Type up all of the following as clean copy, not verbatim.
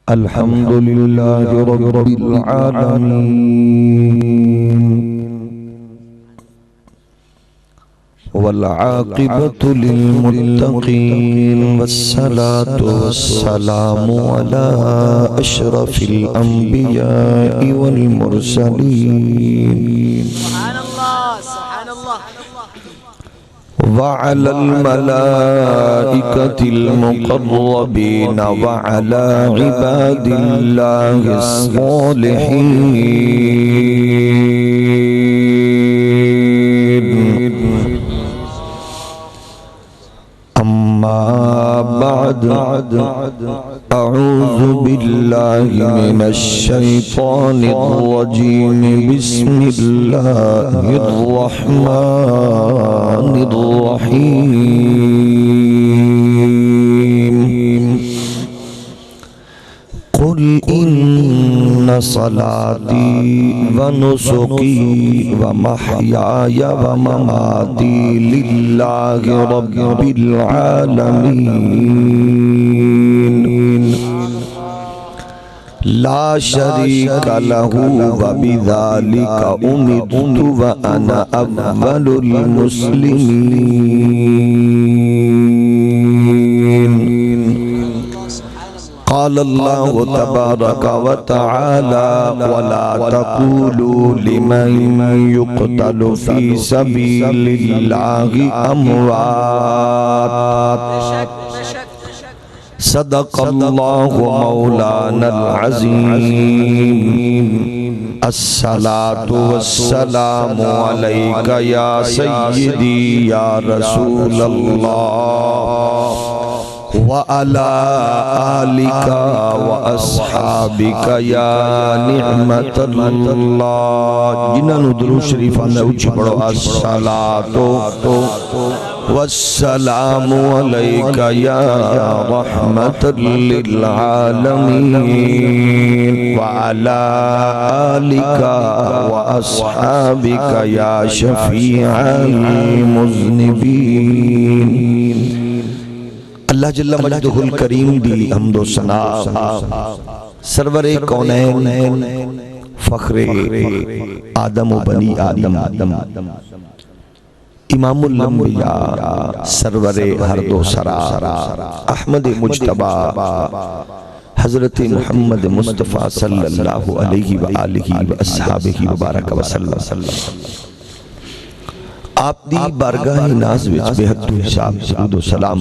الحمد لله رب العالمين والعاقبة للمتقين والصلاة والسلام على أشرف الأنبياء والمرسلين سبحان الله سبحان الله وعلى الملائكة المقربين وعلى عباد الله الصالحين أما بعد أعوذ بالله من الشيطان الرجيم بسم الله الرحمن الرحيم قل إن صلاتي ونسكي ومحياي ومماتي لله رب العالمين لا شريك له وبذلك أمرت وأنا أول المسلمين قال الله تبارك وتعالى ولا تقولوا لمن يقتل في سبيل الله أموات صدق الله مولانا العظيم الصلاة والسلام عليك يا سيدي يا رسول الله وعلى آلك وأصحابك يا نعمة الله جنہوں درود شریف آندھا اچھی پڑھو الصلاة والسلام عليك يا رحمة للعالمين وعلى آلك وأصحابك يا شفيع المذنبين اللہ جل مجدہ الکریم دی حمد و ثنا سرور کونین فخر آدم و بنی آدم امام الانبیاء سرور ہرد و سرا احمد مجتبہ حضرت محمد مصطفیٰ صلی اللہ علیہ وآلہ وآصحابہ وبارک وسلم آپ دی بارگاہ ناز وچ بے حد حساب درود و سلام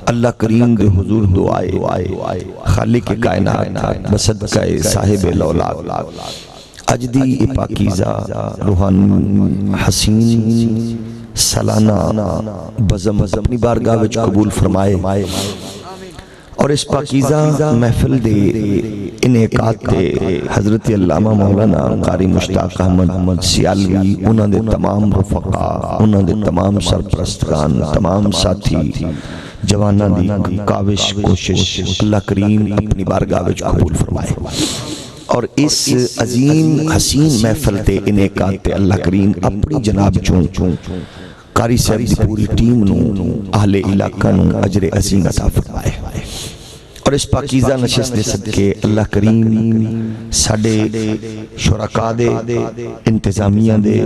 اللہ کریم دے حضور دعائے خالق کائنات بصدقہ صاحب الاولاد اج دی پاکیزہ روحان حسین سالانہ بزم اپنی بارگاہ وچ قبول فرمائے اور اس پاکیزہ محفل دے انعقاد تے حضرت علامہ مولانا قاری مشتاق احمد سیالوی انہاں دے تمام رفقا انہاں دے تمام سرپرستگان تمام ساتھی جوانہ دی کاوش کوشش اللہ کریم اپنی بارگاہ وچ قبول فرمائے اور اس عظیم حسین محفل تے انعقاد تے اللہ کریم اپنی جناب چون قاری صاحب دی پوری ٹیم نو اہل علاقہ نو اجر عظیم عطا فرمائے اور اس پاکیزہ نشست دے صدقے اللہ کریم ساڑے شرکاء دے انتظامیہ دے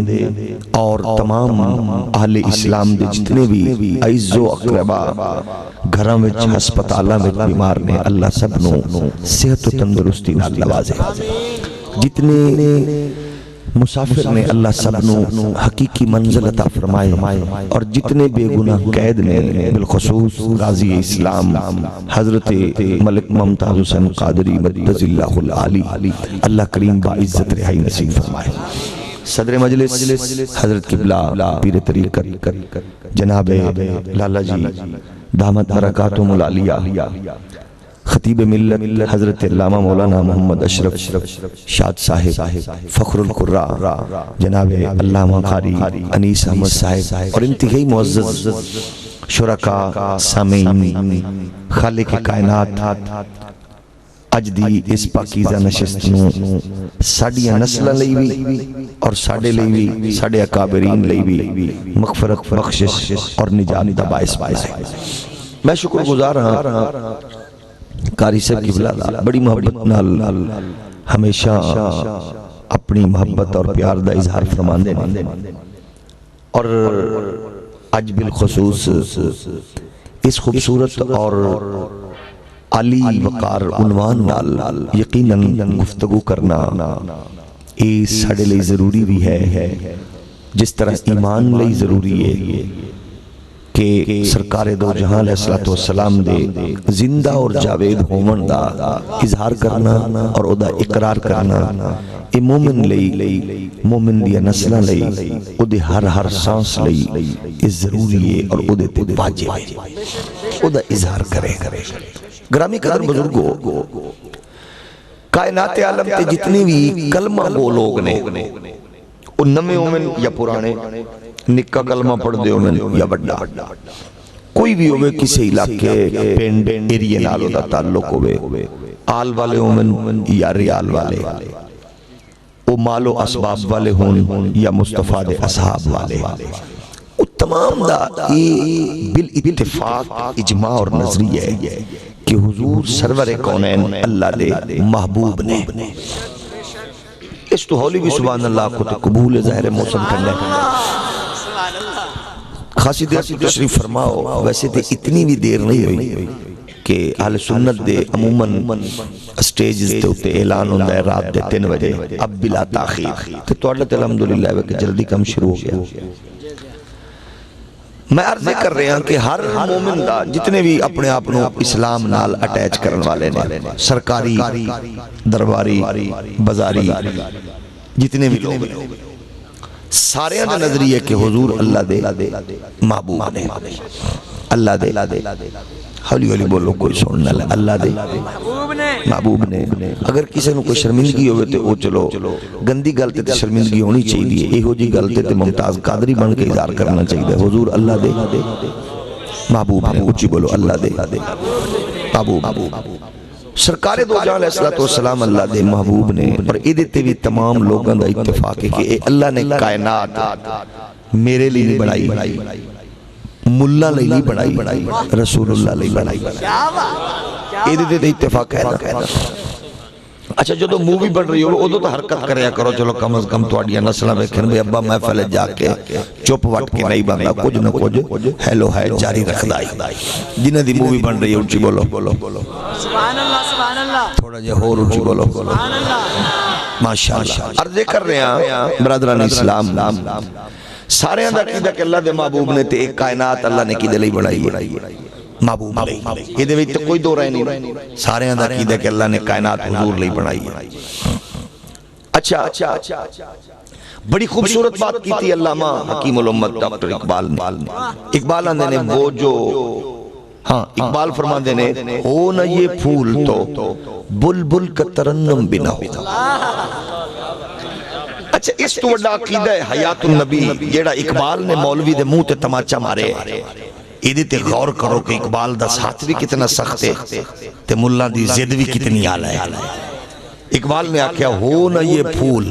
اور تمام اہل اسلام دے جتنے بھی عزیز و اقربا گھراں وچ ہسپتالاں وچ بیمار نے اللہ سب نو صحت و تندرستی نال نوازے جتنے مسافر نے اللہ سب نو حقیقی منزل عطا فرمائے اور جتنے بے گناہ قید نے بالخصوص غازی اسلام حضرت ملک ممتاز حسین قادری مدد اللہ العالی اللہ کریم بعزت رہائی نصیب فرمائے صدر مجلس حضرت قبلہ پیر طریقت جناب لالا جی دامت برکاتہم العالیہ خطیب ملت حضرت علامہ مولانا محمد اشرف شاد صاحب فخر القرآ جناب علامہ قاری انیس احمد صاحب اور انتہائی معزز شرکاء سامعین خالق کائنات اج دی اس پاکیزہ نشست نو ساڑیاں نسلہ لئی بھی اور ساڑے لئی بھی ساڑے اکابرین لئی بھی مغفرت بخشش اور نجات دا باعث میں شکر گزار ہاں قاری صاحب قبلہ بڑی محبت نال ہمیشہ اپنی محبت اور پیار دا اظہار فرماندے نے، اور اج بالخصوص اس خوبصورت اور عالی وقار عنوان نال یقیناً گفتگو کرنا یہ ساڑے لئے ضروری بھی ہے، جس طرح ایمان لئے ضروری ہے کہ سرکار دو جہاں علیہ السلام دے زندہ اور جاوید ہومن دا اظہار کرنا اور او دا اقرار کرنا اے مومن لئی، مومن دیا نسلہ لئی، او دے ہر سانس لئی یہ ضروری ہے اور او دے واجب ہے او دا اظہار کرے۔ گرامی قدر بزرگو، کائنات عالم تے جتنی بھی کلمہ گو لوگ نے، او نمے مومن یا پرانے، نکا کلمہ پڑھ دے ہومن یا بڑا، کوئی بھی ہوئے کسی علاقے پینڈ ایریے نالو دا تعلق ہوئے، آل والے ہومن یا ریال والے، او مال و اسباب والے ہون یا مصطفیٰ دے اصحاب والے، او تمام دا بالاتفاق اجماع اور نظریہ ہے کہ حضور سرور کونین اللہ دے محبوب نے۔ اس تو ہولی بھی سبحان اللہ کو تو قبول ظاہر موسم کرنے خاصی دیر سے تشریف فرماؤ۔ ویسے تو اتنی بھی دیر نہیں ہوئی کہ اہل سنت دے عموماً اسٹیجز تے ہوتے اعلان ہوندہ ہے رات دے 3 بجے، اب بلا تاخیر تو توڑلت الحمدللہ ہے کہ جلدی کم شروع ہو گیا۔ میں عرض کر رہے ہیں کہ ہر مومن دا جتنے بھی اپنے آپنوں اسلام نال اٹیچ کرن والے نے، سرکاری، درباری، بازاری، جتنے بھی لوگ سارے اندر نظریہ کہ حضور اللہ دے محبوب نے، اللہ دے حولی حولی بولو کوئی سننا لے، اللہ دے محبوب نے۔ اگر کسی نے کوئی شرمندگی ہوئے تو او چلو گندی گلتے تے شرمندگی ہونی چاہیے، اے ہو جی گلتے تے ممتاز قادری بن کے اظہار کرنا چاہیے۔ حضور اللہ دے محبوب نے، اچھی بولو اللہ دے محبوب۔ سرکار دو جہاں علیہ السلام اللہ دے محبوب نے، اور ایدھے بھی تمام لوگوں دا اتفاق ہے کہ اے اللہ نے کائنات میرے لیے نہیں بڑھائی، ملہ لئی نہیں بڑھائی، رسول اللہ لئی بڑھائی۔ ایدھے دے اتفاق ہے نا۔ اچھا جو تو مووی بڑھ رہی ہو ادھو تو حرکت کریا کرو، چلو کم از کم توڑیا نسلہ بیکھن بھئی ابا محفل جا کے چپ وٹ کے نہیں بندہ کچھ نہ کچھ ہیلو ہے جاری رکھ دائی۔ جنہ دی مووی بن رہی ہے اونچی بولو، سبحان اللہ سبحان اللہ، تھوڑا جے اور اونچی بولو، سبحان اللہ، ماشاءاللہ۔ عرضے کر رہے ہیں برادران اسلام، سارے اندر عقیدہ کہ اللہ دے محبوب نے تے ایک کائنات اللہ نے کی دے لئی بڑھائی ہے محبوب لئی، یہ دے ویچ کوئی دو رہے نہیں، سارے اندر عقیدہ کہ اللہ نے کائنات حضور لئی بڑھائی ہے۔ اچھا بڑی خوبصورت بات کی تھی علامہ حکیم الامت ڈاکٹر اقبال نے۔ اقبال آندے نے وہ جو، ہاں اقبال فرمان دے نے، ہو نہ یہ پھول تو بلبل کا ترنم بھی نہ ہو۔ اچھا اس تو وڈا عقیدہ ہے حیات النبی جیڑا اقبال نے مولوی دے منہ تے تماچا مارے، ایدھے تے غور کرو کہ اقبال دا ساتھ بھی کتنا سخت ہے تے ملہ دی زد بھی کتنی آلہ ہے۔ اقبال نے آکھیا ہو نہ یہ پھول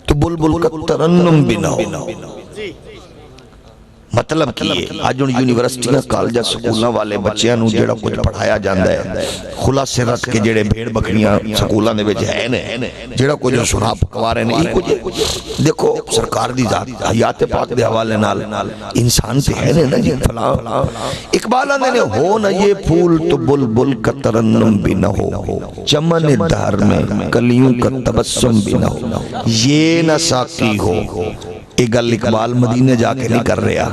تو بلبل کا ترنم بھی نہ ہو۔ مطلب کیے آج ان یونیورسٹیاں کالجہ سکولہ والے بچیاں نو جیڑا کچھ پڑھایا جاندہ ہے، خلاص رت کے جیڑے بھیڑ بکریاں سکولہ نے بچ ہے نے، جیڑا کچھ سنا پکوارے نے، دیکھو سرکار دی ذات حیات پاک دے حوالے نال انسان تے ہے نے جی فلاں۔ اقبال آنے نے ہو نہ یہ پھول تو بلبل کا ترنم بھی نہ ہو، چمن دھار میں کلیوں کا تبسم بھی نہ ہو، یہ نہ ساقی ہو۔ ایک گل اقبال مدینہ جا کے نہیں کر رہا،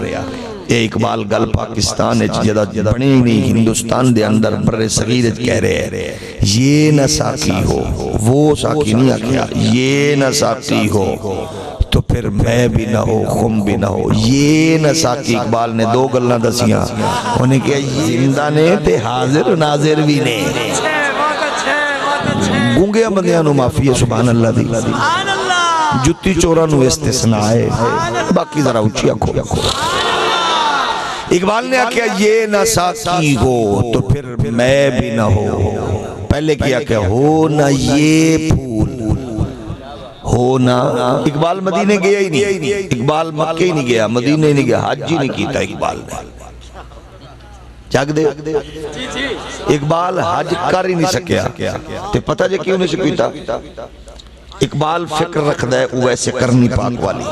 اے اقبال گل پاکستان جدہ بنے نہیں ہندوستان دے اندر بر صغیر کہہ رہے ہیں، یہ نہ ساقی ہو، وہ ساقی نہیں آکھیا، یہ نہ ساقی ہو تو پھر میں بھی نہ ہو خم بھی نہ ہو، یہ نہ ساقی۔ اقبال نے دو گلنا دسیاں، انہیں کہا زندہ نے تے حاضر ناظر بھی نے، گونگے بندیاں نو معافی ہے سبحان اللہ دی، جتی چورہ نو استثناء ہے، باقی ذرا اچھی آنکھو۔ اقبال نے آکھیا یہ نہ ساقی ہو تو پھر میں بھی نہ ہو، پہلے کیا کہ ہو نہ یہ پھول ہو نہ۔ اقبال مدینے گیا ہی نہیں، اقبال مکہ ہی نہیں گیا، مدینے نہیں گیا، حج ہی نہیں کیتا اقبال نے۔ جاگ دے جی جی اقبال حج کر ہی نہیں سکیا تے پتہ جے کیوں نہیں سکیتا اقبال فکر رکھدا ہے ویسے کرنی پاک والی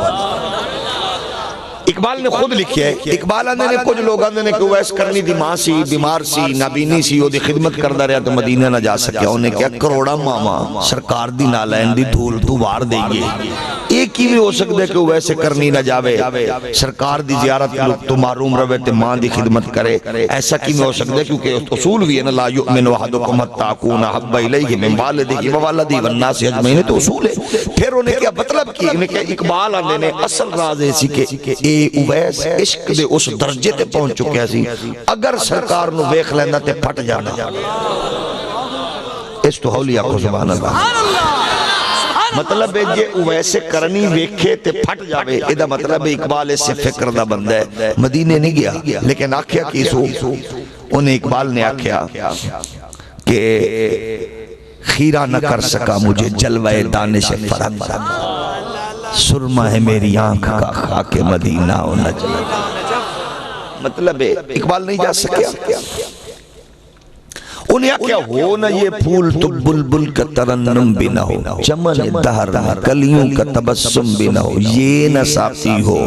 اقبال نے خود لکھی ہے اقبال آنے نے کچھ لوگ آنے نے کہ ویس کرنی دی ماں سی بیمار سی نابینی سی وہ دی خدمت کردہ رہا تو مدینہ نہ جا سکیا انہیں کیا کروڑا ماما سرکار دی نالین دی دھول تو وار دیں گے ایک ہی بھی ہو سکتے کہ ویسے کرنی نہ جاوے سرکار دی زیارت لوگ تو معروم روے تے ماں دی خدمت کرے ایسا کی میں ہو سکتے کیونکہ اصول بھی ہے نا لا یؤمن وحدکم حتی اکون احب الیہ من والدہ ووالدہ والناس اجمعین تو اصول ہے پھر انہیں کیا مطلب کی انہیں کیا اقبال آنے نے اصل راز ایسی کہ اویس عشق دے اس درجے تے پہنچ چکے سی اگر سرکار نو ویکھ لیندہ تے پھٹ جانا اس تو حولی آکھو سبحان اللہ مطلب ہے جے اویسے کرنی ویکھے تے پھٹ جاوے ادھا مطلب ہے اقبال اس سے فکر دا بندہ ہے مدینے نہیں گیا لیکن آکھیا کیسو انہیں اقبال نے آکھیا کہ خیرہ نہ کر سکا مجھے جلوہ دانش فرق سرمہ ہے میری آنکھ کا خاک مدینہ و نجم مطلب ہے اقبال نہیں جا سکیا انہیں کیا ہو نہ یہ پھول تو بلبل کا ترنم بھی نہ ہو چمن دہر کلیوں کا تبسم بھی نہ ہو یہ نہ ساقی ہو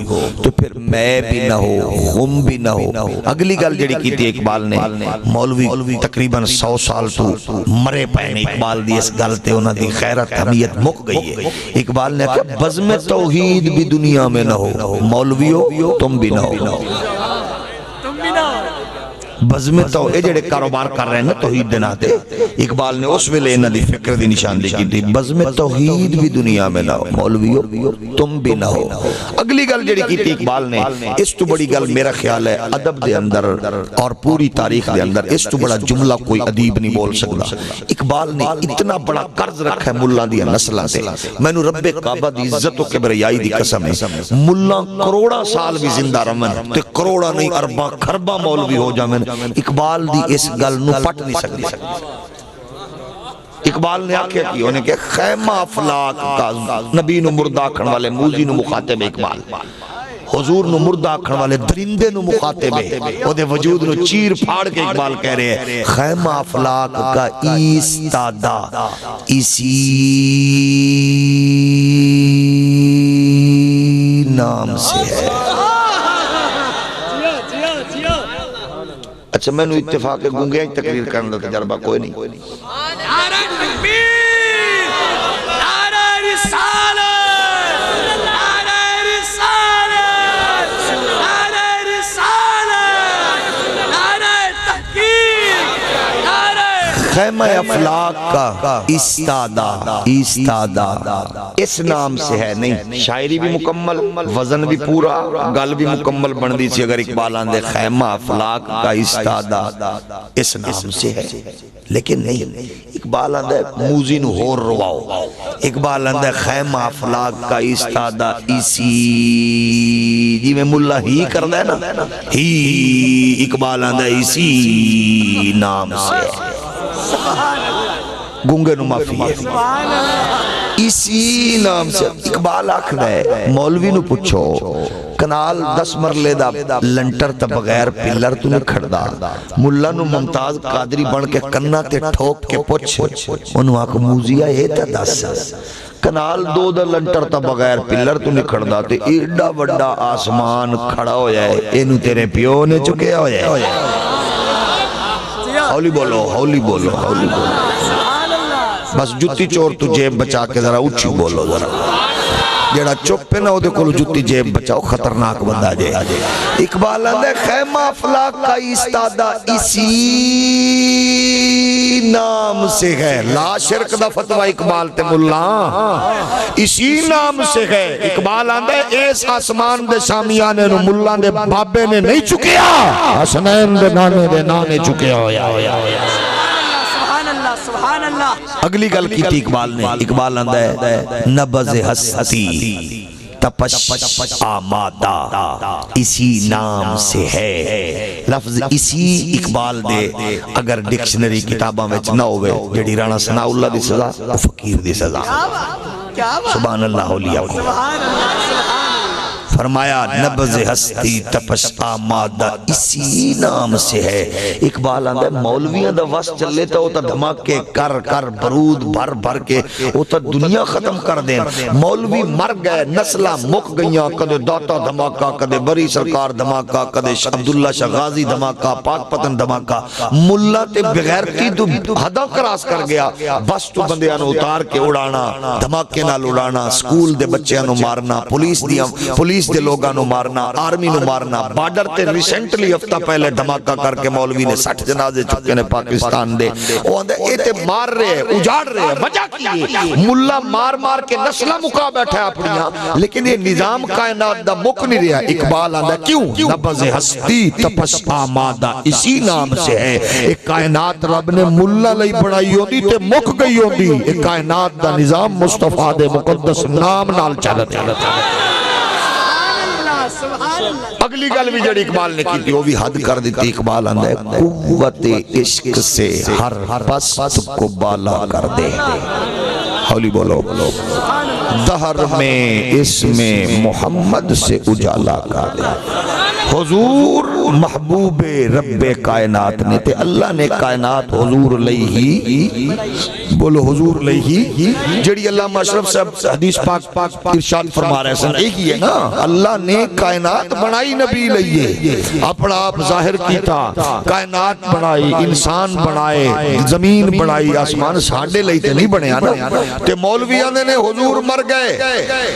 تو پھر میں بھی نہ ہو غم بھی نہ ہو اگلی گل جڑی کی تھی اقبال نے مولوی تقریباً 100 سال تو مرے پہنے اقبال دی اس گل تے انہاں دی خیرت حمیت مک گئی ہے اقبال نے کہا بزم توحید بھی دنیا میں نہ ہو مولویو تم بھی نہ ہو بزم تو اے جڑے کاروبار کر رہے ہیں نا توحید دناتے اقبال نے اس ویلے انہاں دی فکر دی نشاندہی کی تھی بزم توحید بھی دنیا میں نہ ہو مولویو تم بھی نہ ہو اگلی گل جڑی کی تھی اقبال نے اس تو بڑی گل میرا خیال ہے ادب دے اندر اور پوری تاریخ دے اندر اس تو بڑا جملہ کوئی ادیب نہیں بول سکتا اقبال نے اتنا بڑا قرض رکھا ہے ملہ دیا نسلہ سے میں نو رب کعبہ دی عزت و کبریائی دی قسم ہے ملہ کروڑا سال بھی زندہ رمن تے کروڑا نہیں ارباں کھرباں مولوی ہو جامن اقبال دی اس گل نو پٹ نہیں سکتی اقبال نے آکھیا کی انہیں کہ خیمہ افلاک کا نبی نو مردہ کھن والے موزی نو مخاطب اقبال حضور نو مردہ کھن والے درندے نو مخاطب ہے وہ دے وجود نو چیر پھاڑ کے اقبال کہہ رہے ہیں خیمہ افلاک کا ایستادہ اسی نام سے ہے اچھا میں نے اتفاق گونگے تقریر کرنے دا تجربہ کوئی نہیں نعرہ تکبیر نعرہ رسالت نعرہ رسالت نعرہ رسالت نعرہ تحقیق نعرہ خیمہ افلاک کا ایستادہ اس نام سے ہے نہیں شاعری بھی مکمل وزن بھی پورا گل بھی مکمل بن دی تھی اگر اقبال آندے خیمہ افلاک کا ایستادہ اس نام سے ہے لیکن نہیں اقبال آندے موزی نو ہور رواؤ اقبال آندے خیمہ افلاک کا ایستادہ اسی جی میں ملہ ہی کردہ ہے نا ہی اقبال آندے اسی نام سے ہے گونگے نو معافی ہے اسی نام سے اقبال آکھ رہے مولوی نو پچھو کنال 10 مرلے دا لنٹر تا بغیر پلر تو نہیں کھڑدا ملہ نو ممتاز قادری بن کے کنہ تے ٹھوک کے پچھ انہوں آکھ موزیہ ہے تا 10 کنال 2 دا لنٹر تا بغیر پلر تو نہیں کھڑدا تے ایڈا وڈا آسمان کھڑا ہو جائے اینو تیرے پیو نے چکے ہو جائے ہولی بولو ہولی بولو ہولی بولو بس جتی چور تو جیب بچا کے ذرا اچھی بولو ذرا جیڑا چپ ہے نا وہ دیکھو جتی جیب بچاؤ خطرناک بندہ جائے اقبال اندے خیمہ افلاک کا ایستادہ اسی نام سے ہے لا شرک دا فتوہ اقبال تے ملہ اسی نام سے ہے اقبال اندے ایس آسمان دے سامیانے نو ملہ دے بابے نے نہیں چکیا حسنین دے نانے چکیا ہویا سبحان اللہ اگلی گل کی تھی اقبال نے اقبال اندے نبض ہستی تپش آمادہ اسی نام سے ہے لفظ اسی اقبال دے اگر ڈکشنری کتابہ میں نہ ہوئے جڑی رانا ثناء اللہ دی سزا فقیر دی سزا سبحان اللہ علیہ فرمایا نبض ہستی تپش آمادہ اسی نام سے ہے. اقبال آندہ ہے مولویاں دا وس چلے تا ہوتا دھماکے کر کر برود بھر بھر کے ہوتا دنیا ختم کر دیں. مولوی مر گئے, نسلہ مک گئیاں, کدے داتا دھماکہ, کدے بری سرکار دھماکہ, کدے عبداللہ شاہ غازی دھماکہ, پاک پتن دھماکہ. ملہ تے بغیرتی تو حدہ کراس کر گیا, بس تو بندیاں نو اتار کے اڑانا, دھماکے نال اڑانا, سکول دے بچیاں نو مارنا, پولیس دے لوگاں نو مارنا, آرمی نو مارنا. بارڈر تے ریسنٹلی ہفتہ پہلے دھماکہ کر کے مولوی نے 60 جنازے چکے نے پاکستان دے. وہ اندھے ایتے مار رہے, اجاڑ رہے, وجہ کیے ملہ مار مار کے نسلہ مکا بیٹھا ہے اپنیاں, لیکن یہ نظام کائنات دا مک نہیں رہا. اقبال آندھا کیوں؟ نبض ہستی تپس آمادہ اسی نام سے ہے. ایک کائنات رب نے ملہ لئی بڑھائی ہوتی تے مک گئی ہوتی. ایک کائنات دا نظام مصطفیٰ دے مقدس نام نال چلتا ہے. اگلی گل بھی جڑی اقبال نے کی تھی وہ بھی حد کر دیتی. اقبال آندہ ہے قوت عشق سے ہر پست کو بالا کر دے. حولی بولو. دہر میں اس میں محمد سے اجالا کر دے. حضور محبوب رب کائنات نے تے اللہ نے کائنات حضور لئی ہی, بولو حضور لئی ہی, جڑی علامہ اشرف صاحب حدیث پاک ارشاد فرما رہے ہیں ایک ہی ہے نا. اللہ نے کائنات بنائی نبی لئیے, اپنا آپ ظاہر کیتا, کائنات بنائی, انسان بنائے, زمین بنائی, آسمان ساڑھے لئی تے نہیں بنے آنا. تے مولوی آنے نے حضور مر گئے.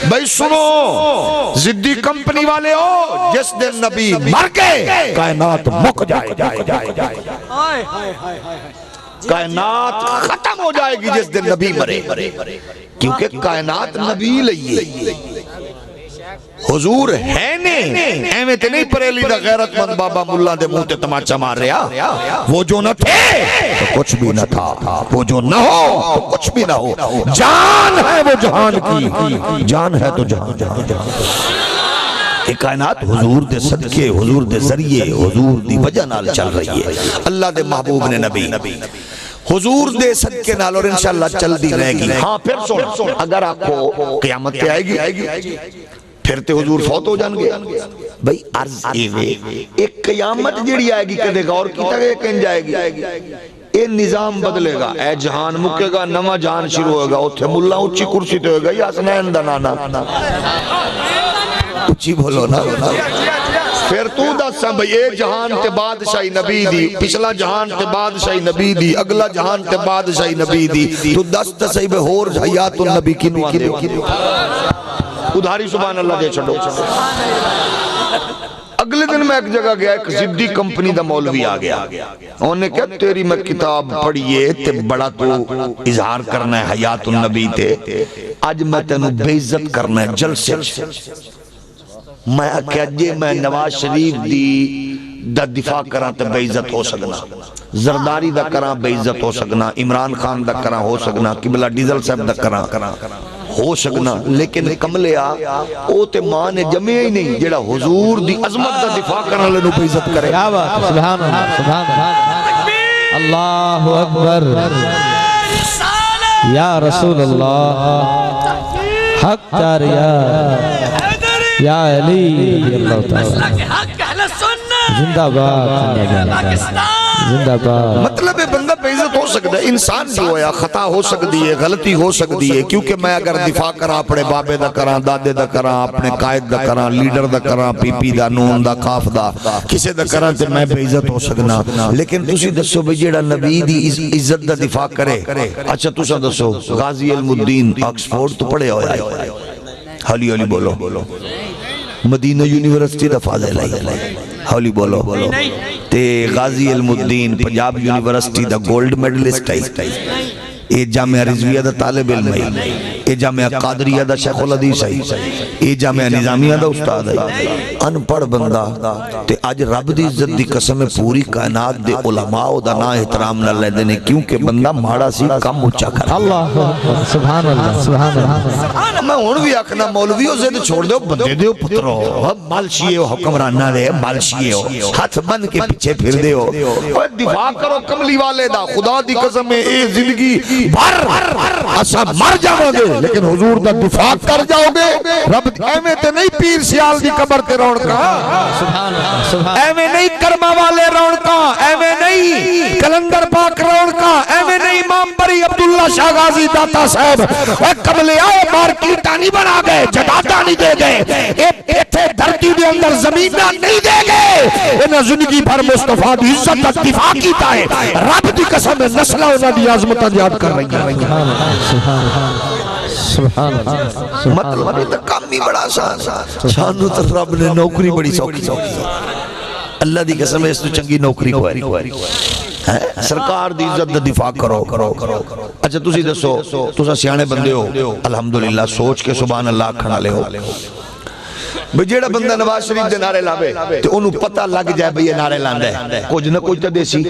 بھئی سنو زدی کمپنی والے ہو, جس دن نبی مر گئے کائنات مک جائے, کائنات ختم ہو جائے گی جس دن نبی مرے, کیونکہ کائنات نبی لئیے. حضور ہے نہیں ایویں تے نہیں پریلی دا غیرت مند بابا ملا دے منہ تے تماچا مار رہا. وہ جو نہ تھے تو کچھ بھی نہ تھا, وہ جو نہ ہو تو کچھ بھی نہ ہو. جان ہے وہ جہان کی, جان ہے تو جہان جہان. یہ کائنات حضور دے صدقے, حضور دے ذریعے, حضور دی وجہ نال چل رہی ہے. اللہ دے محبوب نے نبی حضور دے صدقے نال اور انشاءاللہ چل دی رہے گی. ہاں پھر سن, اگر آپ کو قیامت تے آئے گی پھر تے حضور فوت ہو جان گے. بھئی عرض ایک قیامت جڑی آئے گی کدے غور کی تک ایک ان جائے گی. یہ نظام بدلے گا, اے جہان مکے گا, نواں جہان شروع ہوگا. اتھے ملا اچھی کرسی تے ہوگا, یا سنین دنانا اچھی بھولو نا. پھر تو دسا بھئی اے جہان تے بادشاہی نبی دی, پچھلا جہان تے بادشاہی نبی دی, اگلا جہان تے بادشاہی نبی دی. تو دستا صحیح بے ہور حیات النبی کنو آنے ادھاری سبحان اللہ دے چھڑو. اگلے دن میں ایک جگہ گیا, ایک زدی کمپنی دا مولوی آ گیا. انہوں نے کہا تیری میں کتاب پڑھئے تے بڑا تو اظہار کرنا ہے حیات النبی تے, آج میں تینوں بے عزت کرنا ہے جلسے. میں کہا جے میں نواز شریف دی دا دفاع کران تے بے عزت ہو سکنا, زرداری دا کران بے عزت ہو سکنا, عمران خان دا کران ہو سکنا, قبلہ ڈیزل صاحب دا کران ہو سکنا, لیکن کملیا او تے ماں نے جمعے ہی نہیں جڑا حضور دی عظمت دا دفاع کرنا لنو پہ عزت کرے. سبحان اللہ, سبحان اللہ, اللہ اکبر, یا رسول اللہ, حق تاریا, یا علی اللہ تعالی, زندہ باد, زندہ باد. مطلب ہے بندہ بے عزت ہو سکتا ہے, انسان جو ہویا خطا ہو سکتی ہے, غلطی ہو سکتی ہے. کیونکہ میں اگر دفاع کرا اپنے بابے دا کرا, دادے دا کرا, اپنے قائد دا کرا, لیڈر دا کرا, پی پی دا, نون دا, کاف دا, کسے دا کرا تے میں بے عزت ہو سکنا. لیکن تسی دسو بھئی جیڑا نبی دی عزت دا دفاع کرے. اچھا تسا دسو غازی علم الدین آکسفورڈ تو پڑھے ہویا ہے, حالی حالی بولو, مدینہ یونیورسٹی دا فاضل ہے, حالی بولو, تے غازی علم الدین Punjab university the gold medalist ہے, اے جامعہ رضویہ دا طالب علم ہے, اے جامعہ قادریہ دا شیخ الحدیث ہے, اے جامعہ نظامیہ دا استاد ہے. ان پڑھ بندہ تے آج رب دی عزت دی قسم پوری کائنات دے علماء دا نا احترام نہ لے دینے, کیونکہ بندہ ماڑا سی کم اچھا کر. اللہ سبحان اللہ, سبحان اللہ. میں ہون بھی آکھنا مولویوں سے چھوڑ دے بندے دے پترو, مالشیے ہو, حکمرانہ دے مالشیے ہو, ہاتھ بند کے پیچھے پھر دے ہو. دفاع کرو کملی والے دا, خدا دی قسم اے زندگی بھر اسا مر جاؤں گے لیکن حضور دا دفاع کر جاؤ گے رب ایویں تے نہیں پیر سیال دی قبر تے رونقاں ایویں نہیں کرما والے رونقاں ایویں نہیں کلندر پاک رونقاں ایویں نہیں امام بری عبداللہ شاہ غازی داتا صاحب اے قبلے آئے مارکیٹاں نہیں بنا گئے جدادہ نہیں دے گئے ایتھے دھرتی دے اندر زمینہ نہیں دے گئے انہاں زندگی بھر مصطفیٰ دی عزت کا دفاع کیتا ہے رب دی قسم نسلہ انہاں دی عظمتاں یاد کر رہی ہیں مطلب یہ کام بھی بڑا آسان سانو تو رب نے نوکری بڑی سوکھی اللہ دی قسم اس تو چنگی نوکری کوئی سرکار دی عزت دا دفاع کرو اچھا تسی دسو تسا سیانے بندے ہو الحمدللہ سوچ کے سبحان اللہ کھڑا لے ہو بھئی جیڑا بندہ نواز شریف دے نعرے لاوے تو انہوں پتہ لگ جائے بھئی یہ نعرے لاندے کچھ نہ کچھ تا دیسی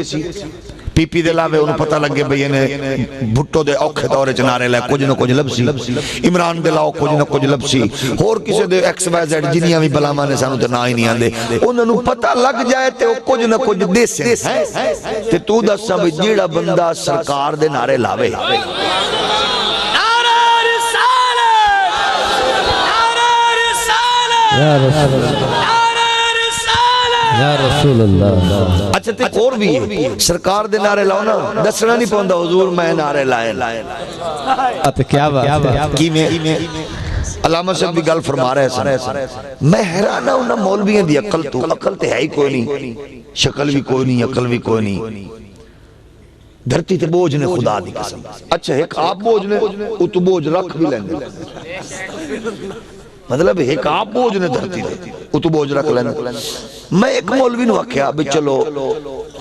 پی پی دے لاوے انہوں پتہ لگ گئے بھئی انہیں بھٹو دے اوکھے دورے چنارے لائے کچھ نہ کچھ لبسی عمران دے لاؤ کچھ نہ کچھ لبسی اور کسی دے ایکس وائی زیڈ جنیاں بھی بلامانے سانو تے نہ ہی نہیں آندے انہوں پتہ لگ جائے تے کچھ نہ کچھ دیسے تے تو دسا بھئی جیڑا بندہ سرکار دے نعرے لاوے یا رسول اللہ اچھا تے اور بھی ہے سرکار دے نعرے لاؤ نا دسنا نہیں پہندا حضور میں نعرے لائے اب کیا بات کی میں علامہ صاحب بھی گل فرما رہے ہیں میں حیران ہوں نا مولویاں دی عقل تے ہے ہی کوئی نہیں شکل بھی کوئی نہیں عقل بھی کوئی نہیں دھرتی تے بوجھ نے خدا دی قسم اچھا ایک آپ بوجھ نے او تو بوجھ رکھ بھی لیندے مطلب ایک آپ بوجھ نے دھرتی دے او تو بوجھ رکھ لیندے میں ایک مولوی نو آکھیا بھی چلو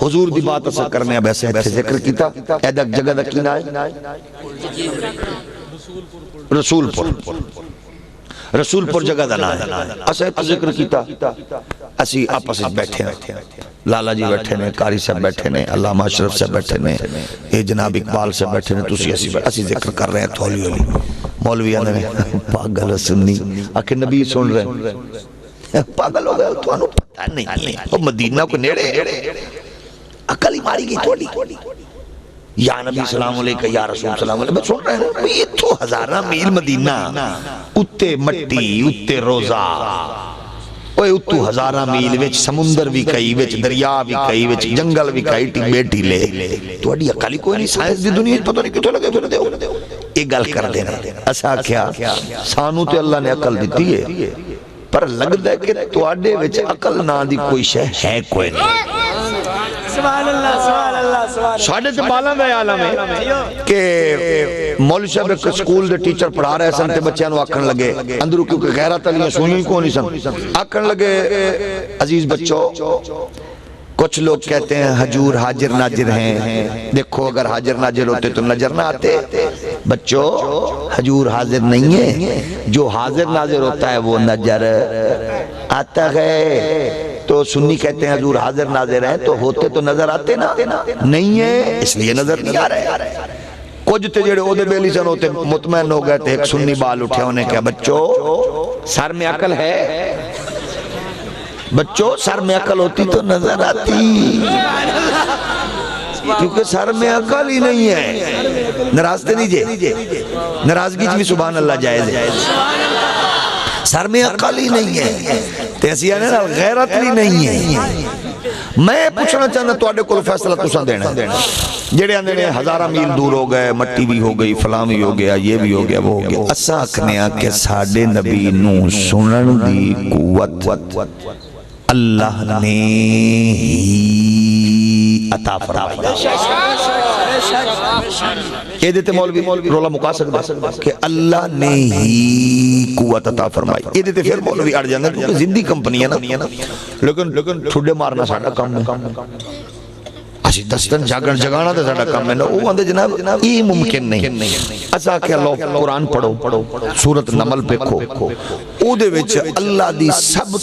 حضور دی بات اثر کرنے اب ایسے ذکر کیتا ایدک جگہ دا کینا ہے رسول پر جگہ دا نا ہے اسے تو ذکر کیتا اسی آپس بیٹھے ہیں لالا جی بیٹھے نے قاری صاحب بیٹھے نے علامہ اشرف صاحب بیٹھے نے اے جناب اقبال صاحب بیٹھے نے تسی اسی ذکر کر رہے ہیں تھولی ہولی مولوی آنے میں پاگل سنی آکھے نبی سن رہے ہیں پاگل ہو گئے تو انہوں پتہ نہیں ہے وہ مدینہ کو نیڑے عقل ہی ماری گئی تھوڑی یا نبی سلام علیکہ یا رسول سلام علیکہ میں سن رہے ہیں یہ تو ہزارہ میل مدینہ اتے مٹی اتے روزہ اوہ اتو ہزارہ میل وچ سمندر بھی کئی وچ دریا بھی کئی وچ جنگل بھی کئی ٹی بیٹھی لے تو اڈی عقلی کوئی نہیں سائنس دی دنیا پتہ نہیں کتوں لگے پھر دے ایک گل کر دینا ایسا کیا سانو تے اللہ نے عقل دیتی ہے پر لگتا ہے کہ تواڈے وچ عقل نہ دی کوئی شے ہے کوئی نہیں سبحان اللہ سبحان اللہ سبحان ساڑھے تے بالاں دا عالم ہے کہ مولوی صاحب ایک سکول دے ٹیچر پڑھا رہے سن تے بچیاں نو آکھن لگے اندروں کیونکہ غیرت علیاں سنی کو نہیں سن آکھن لگے عزیز بچوں کچھ لوگ کہتے ہیں حضور حاضر ناظر ہیں دیکھو اگر حاضر ناظر ہوتے تو نظر نہ آتے بچوں حضور حاضر نہیں ہے جو حاضر ناظر ہوتا ہے وہ نظر آتا ہے تو سنی کہتے ہیں حضور حاضر ناظر ہیں تو ہوتے تو نظر آتے نا نہیں ہے اس لیے نظر نہیں آ رہے کچھ تے جڑے عہدے بیلی سن ہوتے مطمئن ہو گئے تھے ایک سنی بال اٹھے انہیں کہا بچوں سر میں عقل ہے بچوں سر میں عقل ہوتی تو نظر آتی کیونکہ سر میں عقل ہی نہیں ہے نرازتے نہیں جے نرازگی بھی سبحان اللہ جائز ہے سر میں عقل ہی نہیں ہے تیسی آنے نا غیرت بھی نہیں ہے میں پوچھنا چاہنا تو آڈے کو فیصلہ تسان دینا جڑے آنے نے ہزارہ میل دور ہو گئے مٹی بھی ہو گئی فلان بھی ہو گیا یہ بھی ہو گیا وہ ہو گیا اسا اکھنیا کہ ساڑے نبی نو سنن دی قوت اللہ نے ہی عطا فرمائی یہ دیتے مولوی رولا مکا سکتا کہ اللہ نے ہی قوت عطا فرمائی یہ دیتے پھر مولوی اڑ جاندے کیونکہ زندی کمپنی ہے نا لیکن ٹھوڑے مارنا ساڑا کام ہے اسی دستن جاگن جگانا دے ساڑا کام ہے وہ اندے جناب یہ ممکن نہیں اسا کہ اللہ قرآن پڑھو سورت نمل پہ کھو او دے وچ اللہ دی سب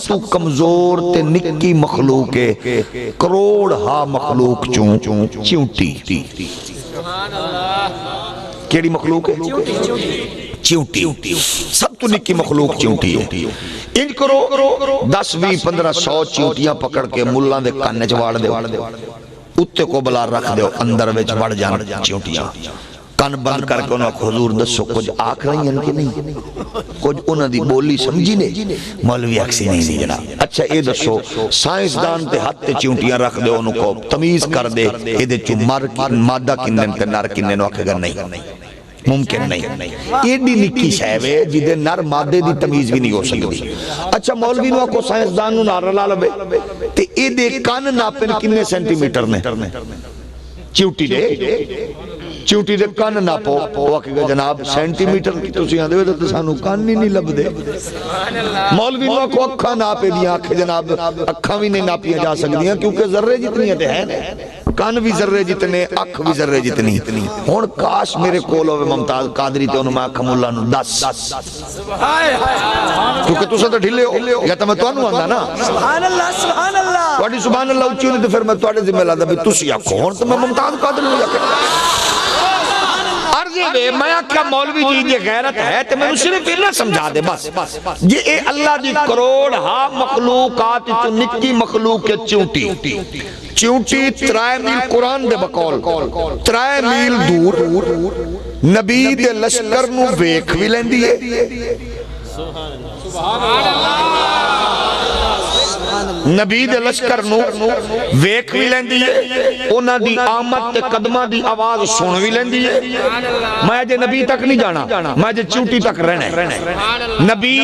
تو کمزور تے نکی مخلوق ہے کروڑ ہا مخلوق چونٹی کیڑی مخلوق ہے چونٹی سب تو نکی مخلوق چونٹی ہے انج کرو 10 20 15 100 چونٹیاں پکڑ کے ملان دے کانے چواڑ دے اتے کو بلا رکھ دے اندر وچ بڑھ جان چونٹیاں کان بند کر کے انہوں حضور دسو کچھ آکھ رہی ہیں کہ نہیں، کچھ انہوں دی بولی سمجھی نہیں، مولوی اکسی نہیں جناب۔ اچھا اے دسو سائنسدان تے ہاتھ تے چونٹیاں رکھ دے انہوں کو تمیز کر دے اے دے چو مادہ کنن تے نر کنن وقت اگر نہیں ممکن نہیں، یہ دی نکی شہوے جدے نر مادے دی تمیز بھی نہیں ہو سکتی۔ اچھا مولوی نو کو سائنسدان نو نار لالبے تے اے دے کان ناپن کنے سینٹی میٹر نے، چیوٹی دے کان ناپو وقت جناب سینٹی میٹر کی تو سیاں دے تو سانو کان نہیں لب دے۔ مولوی نو کو اکھاں ناپے دیا آنکھ جناب اکھاں بھی نہیں ناپیا جا سکتی ہیں کیونکہ ذرے جتنی ہیں کان بھی ذرے جتنے اکھ بھی ذرے جتنی۔ ہون کاش میرے کولو وے ممتاز قادری تے انہوں میں اکھم اللہ نو 10 کیونکہ تو سا تو ڈھلے ہو یا تو میں تو انہوں آندھا نا سبحان اللہ سبحان اللہ توڑی سبحان اللہ اچھی ہونے تو پھر میں توڑے ذمہ لادا بھی تو سی اکھو ہون تو میں ممتاز قادری ہو جاکے عرضی بے میں کیا مولوی جی یہ غیرت ہے تو میں صرف نہ سمجھا دے بس یہ اے اللہ دی کروڑ ہاں مخلوقات تو نکی مخلوق کے چونٹی 3 میل قرآن دے بقول 3 میل دور نبی دے لشکر نو ویکھ بھی لیندی ہے نبی دے لشکر نو ویکھ بھی لیندی ہے اونا دی آمد تے قدمہ دی آواز سن بھی لیندی ہے۔ میں جے نبی تک نہیں جانا میں جے چونٹی تک رہنے نبی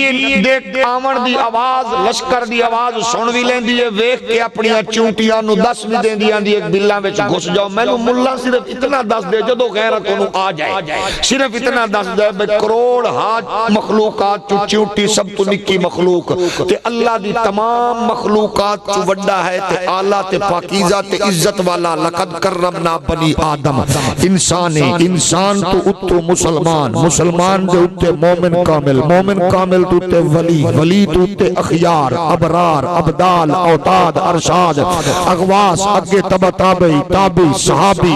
دے آمد دی آواز لشکر دی آواز سن بھی لیندی ہے ویکھ کے اپنی چونٹیاں نو 10 بھی دیں دیاں دی ایک بلہ میں گھس جاؤ میں نو ملا صرف اتنا 10 دے جدو غیرت انہوں آ جائے صرف اتنا 10 دے بے کروڑ ہاتھ مخلوقات چونٹی سب تو نکی مخلوق تے اللہ دی تمام مخلوقات چو وڈا ہے تے آلہ تے پاکیزہ تے عزت والا لقد کرمنا بنی آدم انسان تو اتو مسلمان دے اتے مومن کامل تو اتے ولی تو اتے اخیار ابرار ابدال اوتاد ارشاد اغواس اگے تابعی صحابی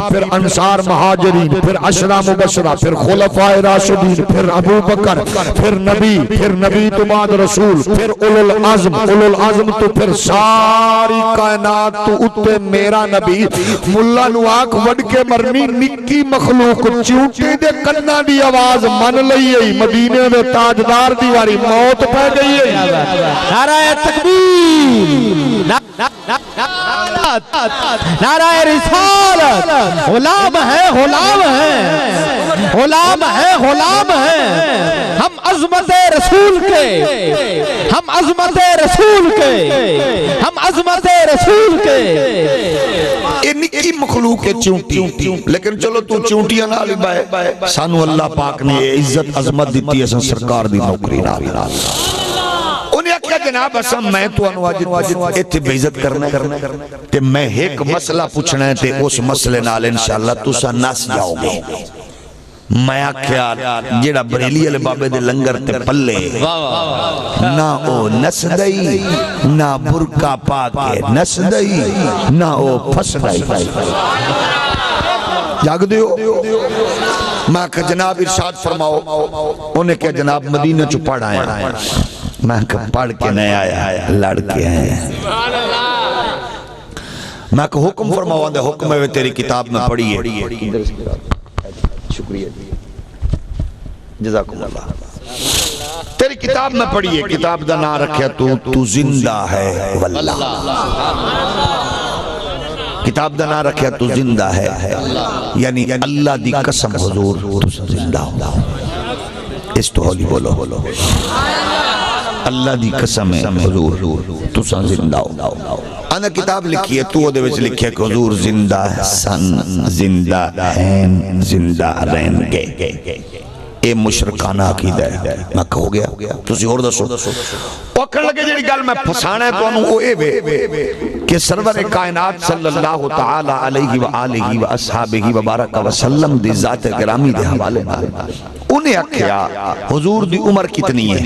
پھر انصار مہاجرین پھر عشرہ مبشرہ پھر خلفاء راشدین پھر ابو بکر پھر نبی تو بعد رسول پھر اولو العظم تو پھر ساری کائنات تو اتے میرا نبی ملا نواک وڈ کے مرنی نکی مخلوق چونٹی دے کنہ دی آواز من لئی ہے مدینے میں تاجدار دیواری موت پہ گئی ہے نعرہ تکبیر نعرہ رسالت غلام ہے ہم عظمت رسول کے یہ نکی مخلوق ہے چونٹی لیکن چلو تو چونٹیاں نہ لبائے سانو اللہ پاک نے عزت عظمت دیتی ہے سرکار دی نوکری نہ انہیں کیا جناب اسم میں تو انواجد ایتھے بیزت کرنا تے میں ایک مسئلہ پوچھنا ہے تے اس مسئلے نال انشاءاللہ تو سا نس جاؤ گے میں آکھیا جیڑا بریلی علی بابے دے لنگر تے پلے نہ او نس دئی نہ برکا پاکے نس دئی نہ او پھس دئی جاگ دیو میں کہا جناب ارشاد فرماؤ انہیں کہا جناب مدینہ چو پڑھ آیا میں کہا پڑھ کے نہیں آیا لڑ کے آیا میں کہا حکم فرماؤ حکم ہے تیری کتاب میں پڑھی ہے شکریہ جزاکم اللہ تیری کتاب میں پڑھی ہے کتاب دا نام رکھیا تو زندہ ہے واللہ کتاب دا نام رکھیا تو زندہ ہے یعنی اللہ دی قسم حضور تو زندہ ہو اس تو ہولی بولو اللہ دی قسم ہے حضور تو زندہ ہو انا کتاب لکھی ہے تو دے وچ لکھیا کہ حضور زندہ سن زندہ ہیں زندہ رہن گے اے مشرکانہ عقیدہ ہے میں کہو گیا تسی اور دسو اوکھن لگے جڑی گل میں پھسانا ہے تو انہوں او اے وے کہ سرور کائنات صلی اللہ تعالی علیہ وآلہ وآصحابہ وبارک وسلم دی ذات گرامی دے حوالے انہیں اکھیا حضور دی عمر کتنی ہے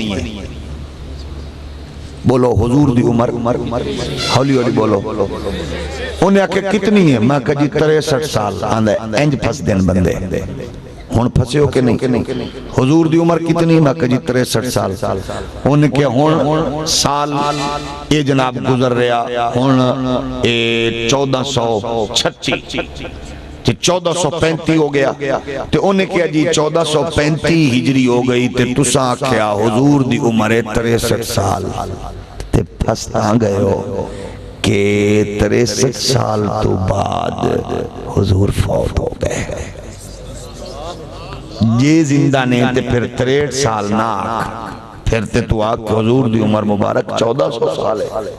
بولو حضور دی عمر ہولی ہولی بولو انہیں آکے کتنی ہے میں کہا جی 63 سال آندھے انج پھس دین بندے ہون پھسے ہو کہ نہیں حضور دی عمر کتنی ہے میں کہا جی 63 سال انہیں کہ ہون سال یہ جناب گزر رہا ہون 1436 تے 1435 ہو گیا تے انہیں کیا جی 1435 ہجری ہو گئی تے تساں کیا حضور دی عمر 63 سال تے پھستا گئے ہو کہ 63 سال تو بعد حضور فوت ہو گئے یہ زندہ نے تے پھر 63 سال نہ آکھ پھر تے تو آکھ کہ حضور دی عمر مبارک 1400 سال ہے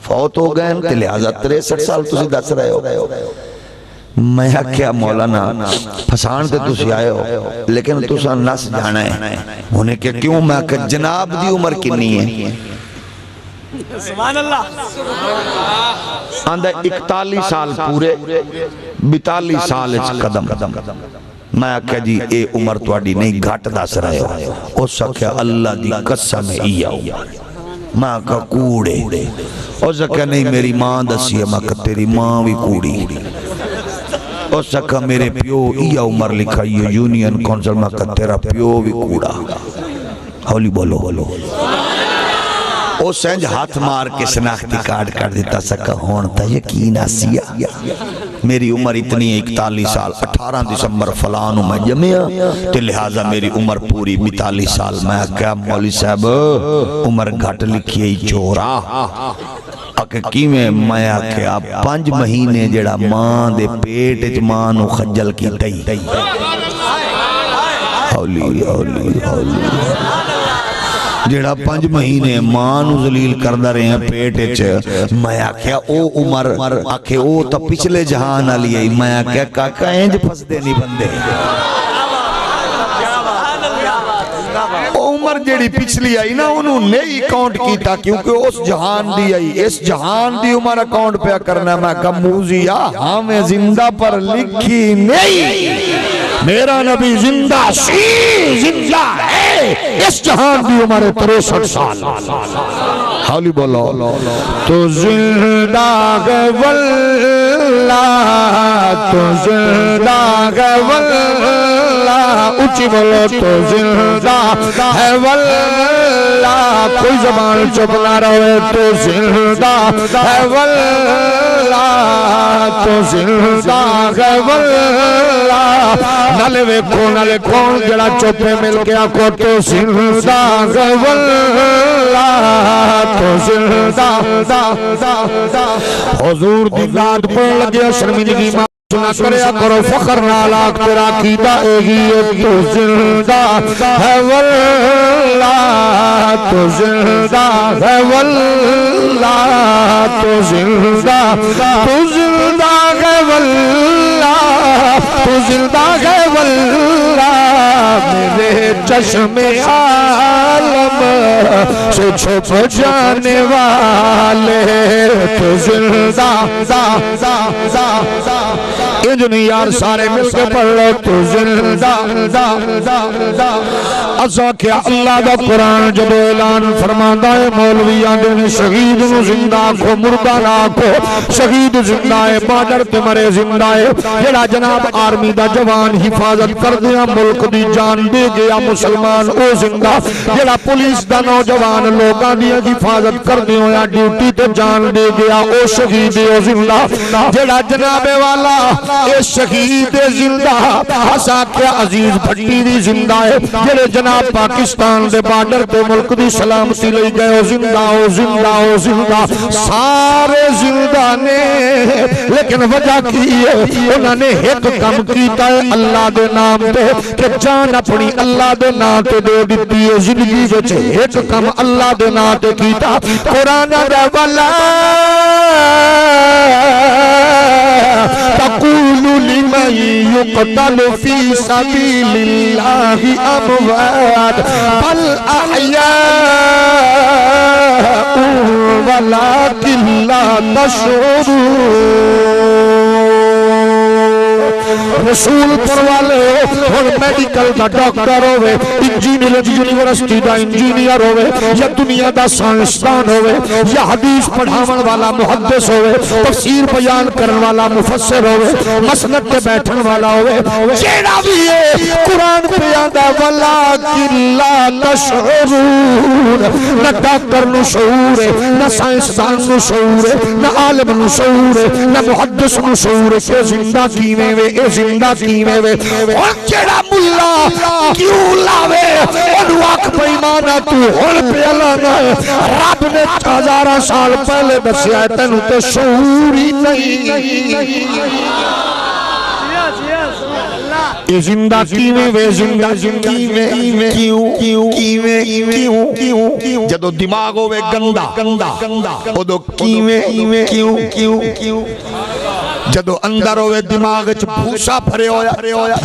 فوت ہو گئے تے لہذا 63 سال تسی دس رہے ہو میں کیا مولانا پھسان تے تسی آئے ہو لیکن تسا نس جانا ہے انہیں کہ کیوں میں کہ جناب دی عمر کنی ہے سبحان اللہ آندہ 41 سال پورے 42 سال اچ قدم میں کہا جی اے عمر توڑی نہیں گھٹ دس رہے ہو اس کہا اللہ دی قسم ایا عمر میں کہا کوڑے اس کہا نہیں میری ماں دسی ہے میں کہا تیری ماں بھی کوڑی اس کہا میرے پیو ایا عمر لکھا یہ یونین کونسل میں کہا تیرا پیو بھی کوڑا ہولی بولو او سنج ہاتھ مار کے شناختی کارڈ کر دیتا سکا ہونتا یقین آسیا میری عمر اتنی 41 سال 18 دسمبر فلانوں میں جمعہ تے لہٰذا میری عمر پوری 42 سال میں کہا مولی صاحب عمر گھٹ لکھی ہے چورا اکھے کی میں کہا 5 مہینے جڑا ماں دے پیٹ اچ ماں نو خجل کی تئی ہولی جیڑا 5 مہینے ماں نو ذلیل کردہ رہے ہیں پیٹ اچ میں آکھیا او عمر آکھے او تا پچھلے جہان علی ہے میں آکھیا کاکا اینج پھس دے نہیں بندے او عمر جیڑی پچھلی آئی نا انہوں نئی کاؤنٹ کیتا کیونکہ اس جہان دی آئی اس جہان دی عمر اکاؤنٹ پہ کرنا میں کہا موزیا ہمیں زندہ پر لکھی نہیں میرا نبی زندہ زندہ ہے اس جہان دی عمر 63 سال حالی بولو تو زندہ ہے واللہ تو زندہ ہے واللہ اچھی بولو تو زندہ ہے واللہ کوئی زبان چپ نہ رہے تو زندہ ہے واللہ تو زندہ ہے واللہ نلے ویکھو نلے کون جڑا چوپے مل گیا کو تو زندہ ہے واللہ تو زندہ حضور دی ذات پر لگیا شرمندگی ماں سنا کریا کرو فخر نالاک تیرا کیتا ایگی تو زندہ ہے واللہ تو زندہ ہے واللہ تو زندہ ہے واللہ تو زندہ ہے واللہ میرے چشم عالم سے چھپ جانے والے تو زندہ یہ جو نہیں یار سارے مل کے پڑھ لو تو زندہ ازا کیا اللہ دا قرآن جب اعلان فرماندہ ہے مولویان دن شہید زندہ کو مردہ نہ کو شہید زندہ ہے بارڈر تے مرے زندہ ہے جڑا جناب آرمی دا جوان حفاظت کر دیا ملک دی جان دے گیا مسلمان او زندہ جڑا پولیس دا نوجوان لوگاں دی حفاظت کر دیا یا ڈیوٹی تے جان دے گیا او شہید او زندہ جڑا جناب والا اے شہید زندہ حسا کیا عزیز بھٹی دی زندہ ہے جڑے جناب پاکستان دے بارڈر تے ملک دی سلامتی لئی گئے او زندہ سارے زندہ نے لیکن وجہ کی ہے انہوں نے ایک کم کیتا ہے اللہ دے نام تے کہ جان اپنی اللہ دے نام تے دے دیتی ہے زندگی وچ ایک کم اللہ دے نام تے کیتا قرآن دے والا تقول لمن يقتل في سبيل الله أموات بل أحياء ولكن لا تشعرون رسول پر والے اور میڈیکل دا ڈاکٹر ہوئے انجینئر یونیورسٹی دا انجینئر ہوئے یا دنیا دا سائنسدان ہوئے یا حدیث پڑھاون والا محدث ہوئے تفسیر بیان کرن والا مفسر ہوئے مسند تے بیٹھن والا ہوئے جیڑا بھی ہے قرآن پہ آندا ولیکن لا تشعرون نہ ڈاکٹر نو شعور ہے نہ سائنسدان نو شعور ہے نہ عالم نو شعور ہے نہ محدث نو شعور ہے کہ زندہ کیویں وے اے زندہ کیویں وے ہن جڑا ملا کیوں لاوے اونوں آکھ بے ایمانا تو ہن پہ لانا رب نے ہزاراں سال پہلے دسیا تینوں تے شعور ہی نہیں یہ زندہ کیویں وے زندہ کیویں کیوں جدو دماغ ہوئے گندا ادو کیوں جدو اندر ہوئے دماغ چ بھوسا بھرے ہویا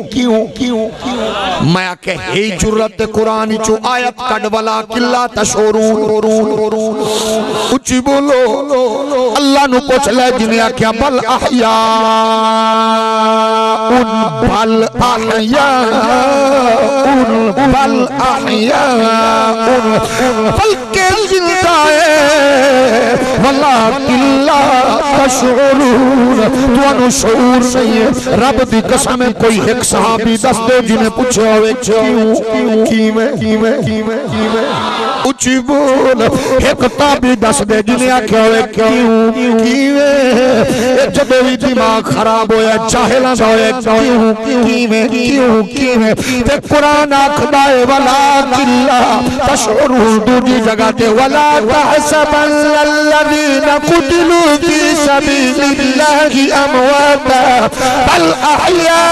کیوں میں کہ ہی جرت قرآن چو آیت کڈ ولا کلا تشورون اچھی بولو اللہ نو پوچھ لے جنہیں آکھیا بل احیاء بلکہ زندہ ہے ولیکن لا تشعرون توانو شعور نہیں ہے رب دی قسم کوئی ایک صحابی دس دے جنہیں پوچھا ہوئے کیویں اچھی بول ایک تابی دس دے جنہیں آکھا ہوئے کیویں جدو بھی دماغ خراب ہویا چاہلا ہوئے کیویں تے قرآن آکھدائے ولیکن لا تشعرون دوجی جگہ تے ولا تحسبن الذین قتلوا فی سبیل اللہ امواتا بل احیاء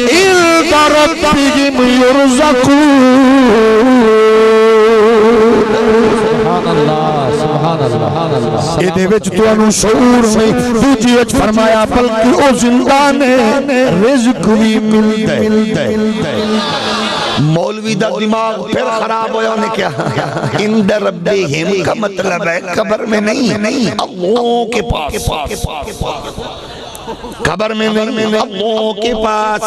عند ربهم يرزقون سبحان اللہ اے دے وچ تانوں شعور نہیں دوجی وچ فرمایا بلکہ او زندہ نے رزق بھی ملدا مولوی دا دماغ پھر خراب ہویا انہیں کیا عند ربہم کا مطلب ہے قبر میں نہیں اللہ کے پاس قبر میں نہیں اللہ کے پاس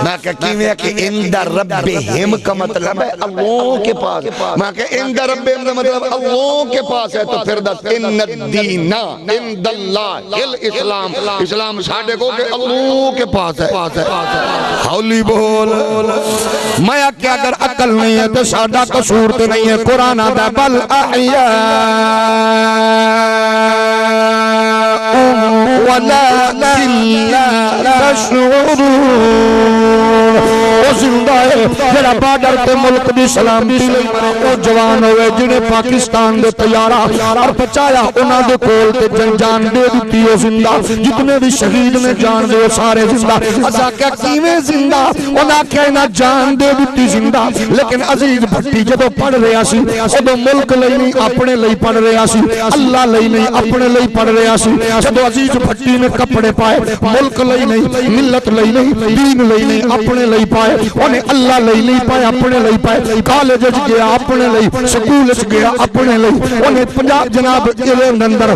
میں کہتے ہیں کہ عند ربہم کا مطلب ہے اللہ کے پاس میں کہتے ہیں عند ربہم کا مطلب اللہ کے پاس ہے تو پھر دس ان الدین عند اللہ الاسلام اسلام ساڑھے کو کہ اللہ کے پاس ہے حولی بول میں کہ اگر عقل نہیں ہے تو ساڑھا قصور تو نہیں ہے قرآن آدھا بل احیاء ولكن لا تشعرون وہ زندہ ہے جڑا بارڈر تے ملک دی سلامتی لئی وہ جوان ہوئے جنہیں پاکستان دے طیارہ اور بچایا انہاں دے کول تے جان دے دتی وہ زندہ جتنے بھی شہید نے جان دے سارے زندہ اسا کیا کیویں زندہ انہاں کہنا جان دے دتی زندہ لیکن عزیز بھٹی جدو پڑھ رہا سی ادو ملک لئی نہیں اپنے لئی پڑھ رہا سی اللہ لئی نہیں اپنے لئی پڑھ رہا سی جدو عزیز بھٹی نے کپڑے پائے ملک لئی نہیں ملت لئی نہیں دین لئی نہیں اپنے لئی پائے انہیں اللہ لئی نہیں پائے اپنے لئی پائے کالج گیا اپنے لئی سکول گیا اپنے لئی انہیں پنجاب جناب اندر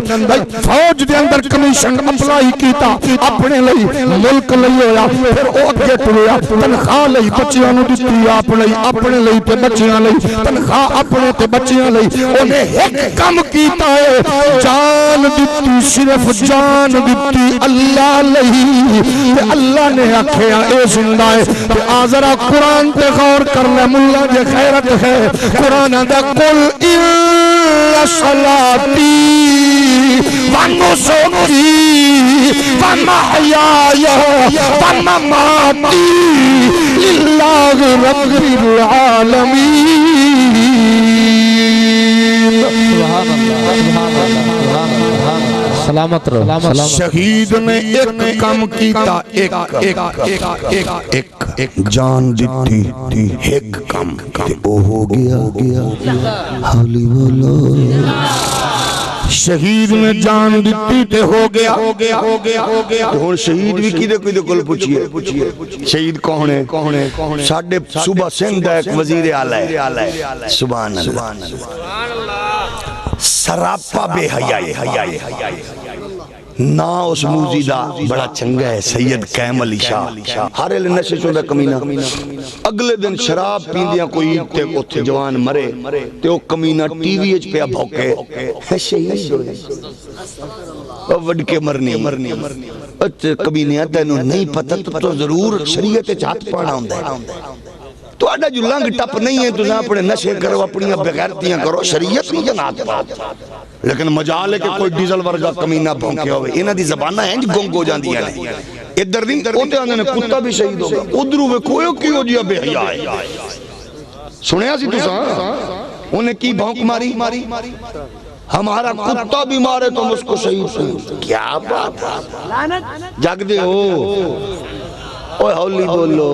فوج دے اندر کمیشن اپلائی کیتا اپنے لئی ملک لئی ہویا پھر او اگے ٹریا تنخواہ لئی بچیاں نو دتی اپنے لئی تے بچیاں لئی تنخواہ اپنے تے بچیاں لئی انہیں ایک کم کیتا ہے جان دتی صرف جان دتی اللہ لئی اللہ نے آکھیا اے زندہ ہے کہ آذرا قرآن تے غور کرنا ملا جے خیرت ہے قرآن دا قل ان صلاتی ونسکی ومحیای ومماتی للہ رب العالمین سبحان اللہ سلامت رہو شہید نے ایک کام کیتا ایک جان دیتی ایک کام او ہو گیا حولی بولو شہید نے جان دیتی تے ہو گیا تو شہید بھی کی دے کل پوچھئے شہید کون ہے ساڑھے صبح سندھ ایک وزیر اعلیٰ ہے سبحان اللہ سراپا بے حیائی نا اس موزی دا بڑا چنگا ہے سید قیم علی شاہ ہر ایلے نشے چوندہ کمینہ اگلے دن شراب پیندیاں کوئی تے اتھے جوان مرے تے وہ کمینہ ٹی وی ایچ پہ بھوکے شہید ہوئے وڈ کے مرنی کمینہ تینوں نہیں پتہ تو ضرور شریعت چاہت پڑھا ہوں دے تو آڈا جو لنگ ٹپ نہیں ہے تو اپنے نشے کرو اپنی بغیرتیاں کرو شریعت نہیں جنات بات لیکن مجال ہے کہ کوئی ڈیزل ورگا کمینہ بھونکے ہوئے انہاں دی زبانہ ہیں جو گنگ ہو جان دیا نے ادھر دن اوتے آنے نے کتا بھی شہید ہوگا ادھروں میں کوئی کیوں جیا بے حیاء ہے سنیا سی تو ساں انہیں کی بھونک ماری ہمارا کتا بھی مارے تو ہم اس کو شہید سے کیا بات ہے جاگ دے ہو اوہ ہولی بولو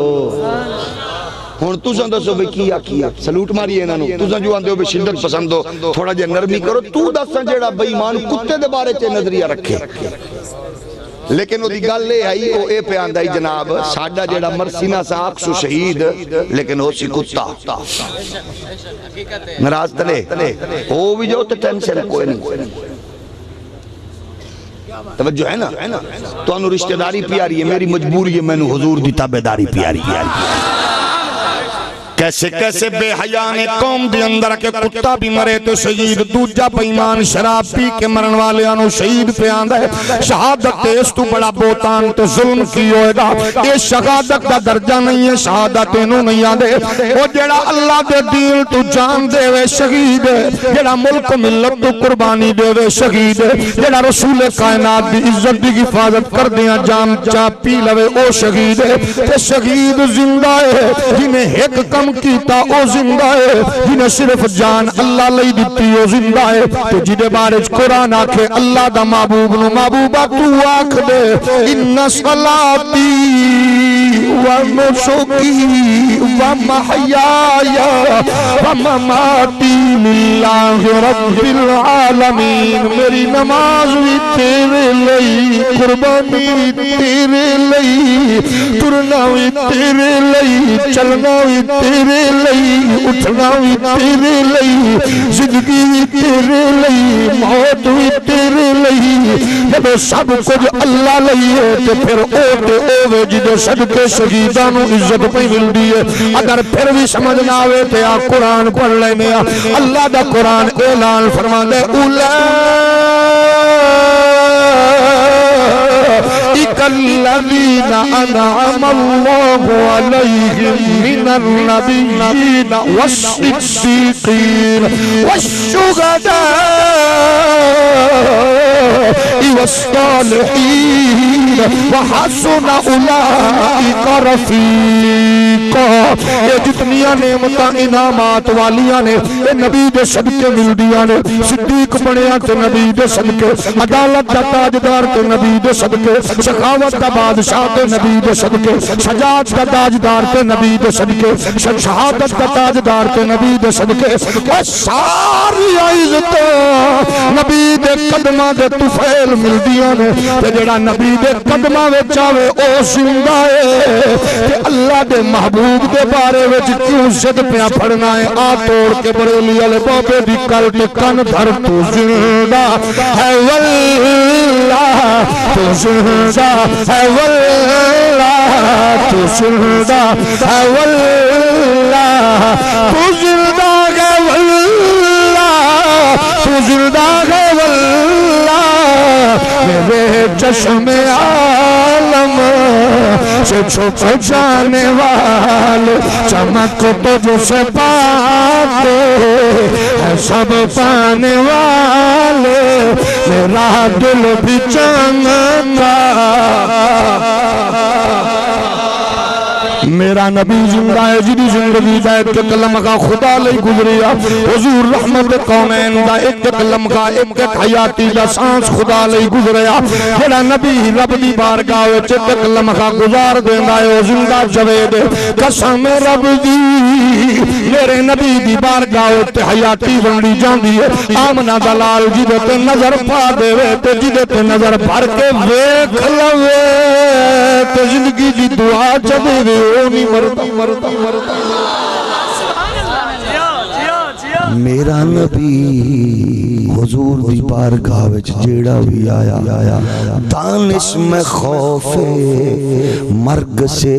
ہون تُساں دسو بے کیا سلوٹ ماری ہے انہوں تُساں جو آندے ہو بے شدت پسند ہو تھوڑا جے نرمی کرو تو دساں جیڑا بے ایمان کتے دے بارے چے نظریہ رکھے لیکن وہ دی گل لے آئی وہ اے پہ آندائی جناب ساڑھا جیڑا مرسینہ سا آکسو شہید لیکن ہو سی کتا نراز تلے وہ بھی جو تے ٹینشن کوئی نہیں توجہ ہے نا تو انہوں رشتہ داری پیاری ہے میری مجبوری ہے میں نے حضور دی تابعداری پیاری کیسے کیسے بے حیاء نے قوم دے اندر کے کتا بھی مرے تو شہید دوجہ بیمان شراب پی کے مرن والے آنو شہید پہ آندہ ہے شہادت تے اس تو بڑا بوتان تو ظلم کی ہوئے گا یہ شہادت کا درجہ نہیں ہے شہادت انہوں نہیں آندے وہ جڑا اللہ دے دین تو جان دے وے شہید ہے جڑا ملک ملت تو قربانی دے وے شہید ہے جڑا رسول کائنات دی عزت دی حفاظت کر دیا جان چاپ پی لوے او شہید ہے تے شہید زندہ ہے جنہیں ایک کم کیتا او زندہ ہے جنہیں صرف جان اللہ لئی دیتی او زندہ ہے تو جنہیں بارج قرآن آکھے اللہ دا محبوب نو محبوبہ تو آکھ دے ان صلاتی و نسکی و محیایا و مماتی للہ رب العالمین میری نماز بھی تیرے لئی قربانی تیرے لئی ترنا بھی تیرے لئی چلنا بھی تیرے لئی اٹھنا بھی تیرے لئی زندگی بھی تیرے لئی موت بھی تیرے لئی جب سب کچھ اللہ لئی ہے تو پھر اوے جدے صدقے شہیدانو عزت پہ مل دیئے اگر پھر بھی سمجھ نہ آوے تو یا قرآن پڑھ لے میں اللہ دا قرآن اعلان فرما دے الذين أنعم الله عليهم من النبيين والصديقين والشهداء والصالحين وحسن أولئك رفيقا یہ جتنیاں نعمتاں انعامات والیاں نے اے نبی دے صدقے مل دیاں نے صدیق بنیا تے نبی دے صدقے عدالت دا تاجدار تے نبی دے صدقے سخاوت دا بادشاہ تے نبی دے صدقے شجاعت دا تاجدار تے نبی دے صدقے شہادت دا تاجدار تے نبی دے صدقے اے ساری عزت نبی دے قدماں دے طفیل مل دیاں نے تے جڑا نبی دے قدماں وچ آوے او زندہ ہے تے اللہ دے محبوب دے بارے وچ کیوں صد پیا پڑھنا ہے آ توڑ کے بریلی والے بابے دی کل ٹکن دھر تو زندہ ہے واللہ تو زندہ ہے واللہ تو زندہ ہے واللہ تو زندہ ہے واللہ تو زندہ ہے واللہ میرے چشم عالم سے چھپ جانے والے چمک تجھ سے پاتے ہے سب پانے والے میرا دل بھی چمکا میرا نبی زندہ ہے جدی زندگی دا ایک کلم کا خدا لئی گزریا حضور رحمت قومین دا ایک کلم کا ایک حیاتی دا سانس خدا لئی گزریا جڑا نبی رب دی بارگاہ وچ ایک کلم کا گزار دیندا ہے او زندہ جوید قسم رب دی میرے نبی دی بارگاہ وچ حیاتی بنڈی جاندی ہے آمنہ دلال جدے تے نظر پا دے تے جدے تے نظر بھر کے ویکھ لوے تے زندگی دی دعا چدے وے میرا نبی حضور دی بارگاہ وچ جیڑا بھی آیا دانش میں خوف مرگ سے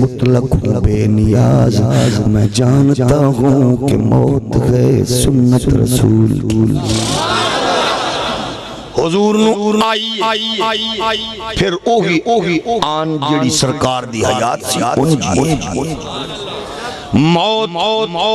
مطلق بے نیاز میں جانتا ہوں کہ موت ہے سنت رسول حضور نو آئی پھر اوہی آن جڑی سرکار دی حیات سی ان جی موت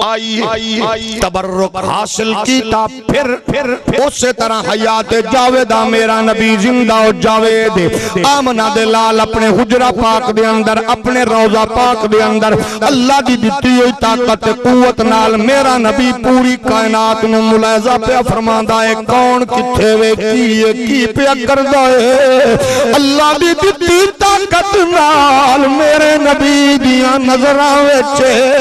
آئی تبرک حاصل کیتا پھر اسی طرح حیات جاویدہ میرا نبی زندہ و جاوید آمنہ دے لال اپنے حجرہ پاک دے اندر اپنے روضہ پاک دے اندر اللہ دی دیتی ہوئی طاقت قوت نال میرا نبی پوری کائنات نو ملاحظہ پہ فرماندہ ہے کون کتھے وے کی پہ کردہ ہے اللہ دی دیتی طاقت نال میرے نبی دیا نظرہ وچے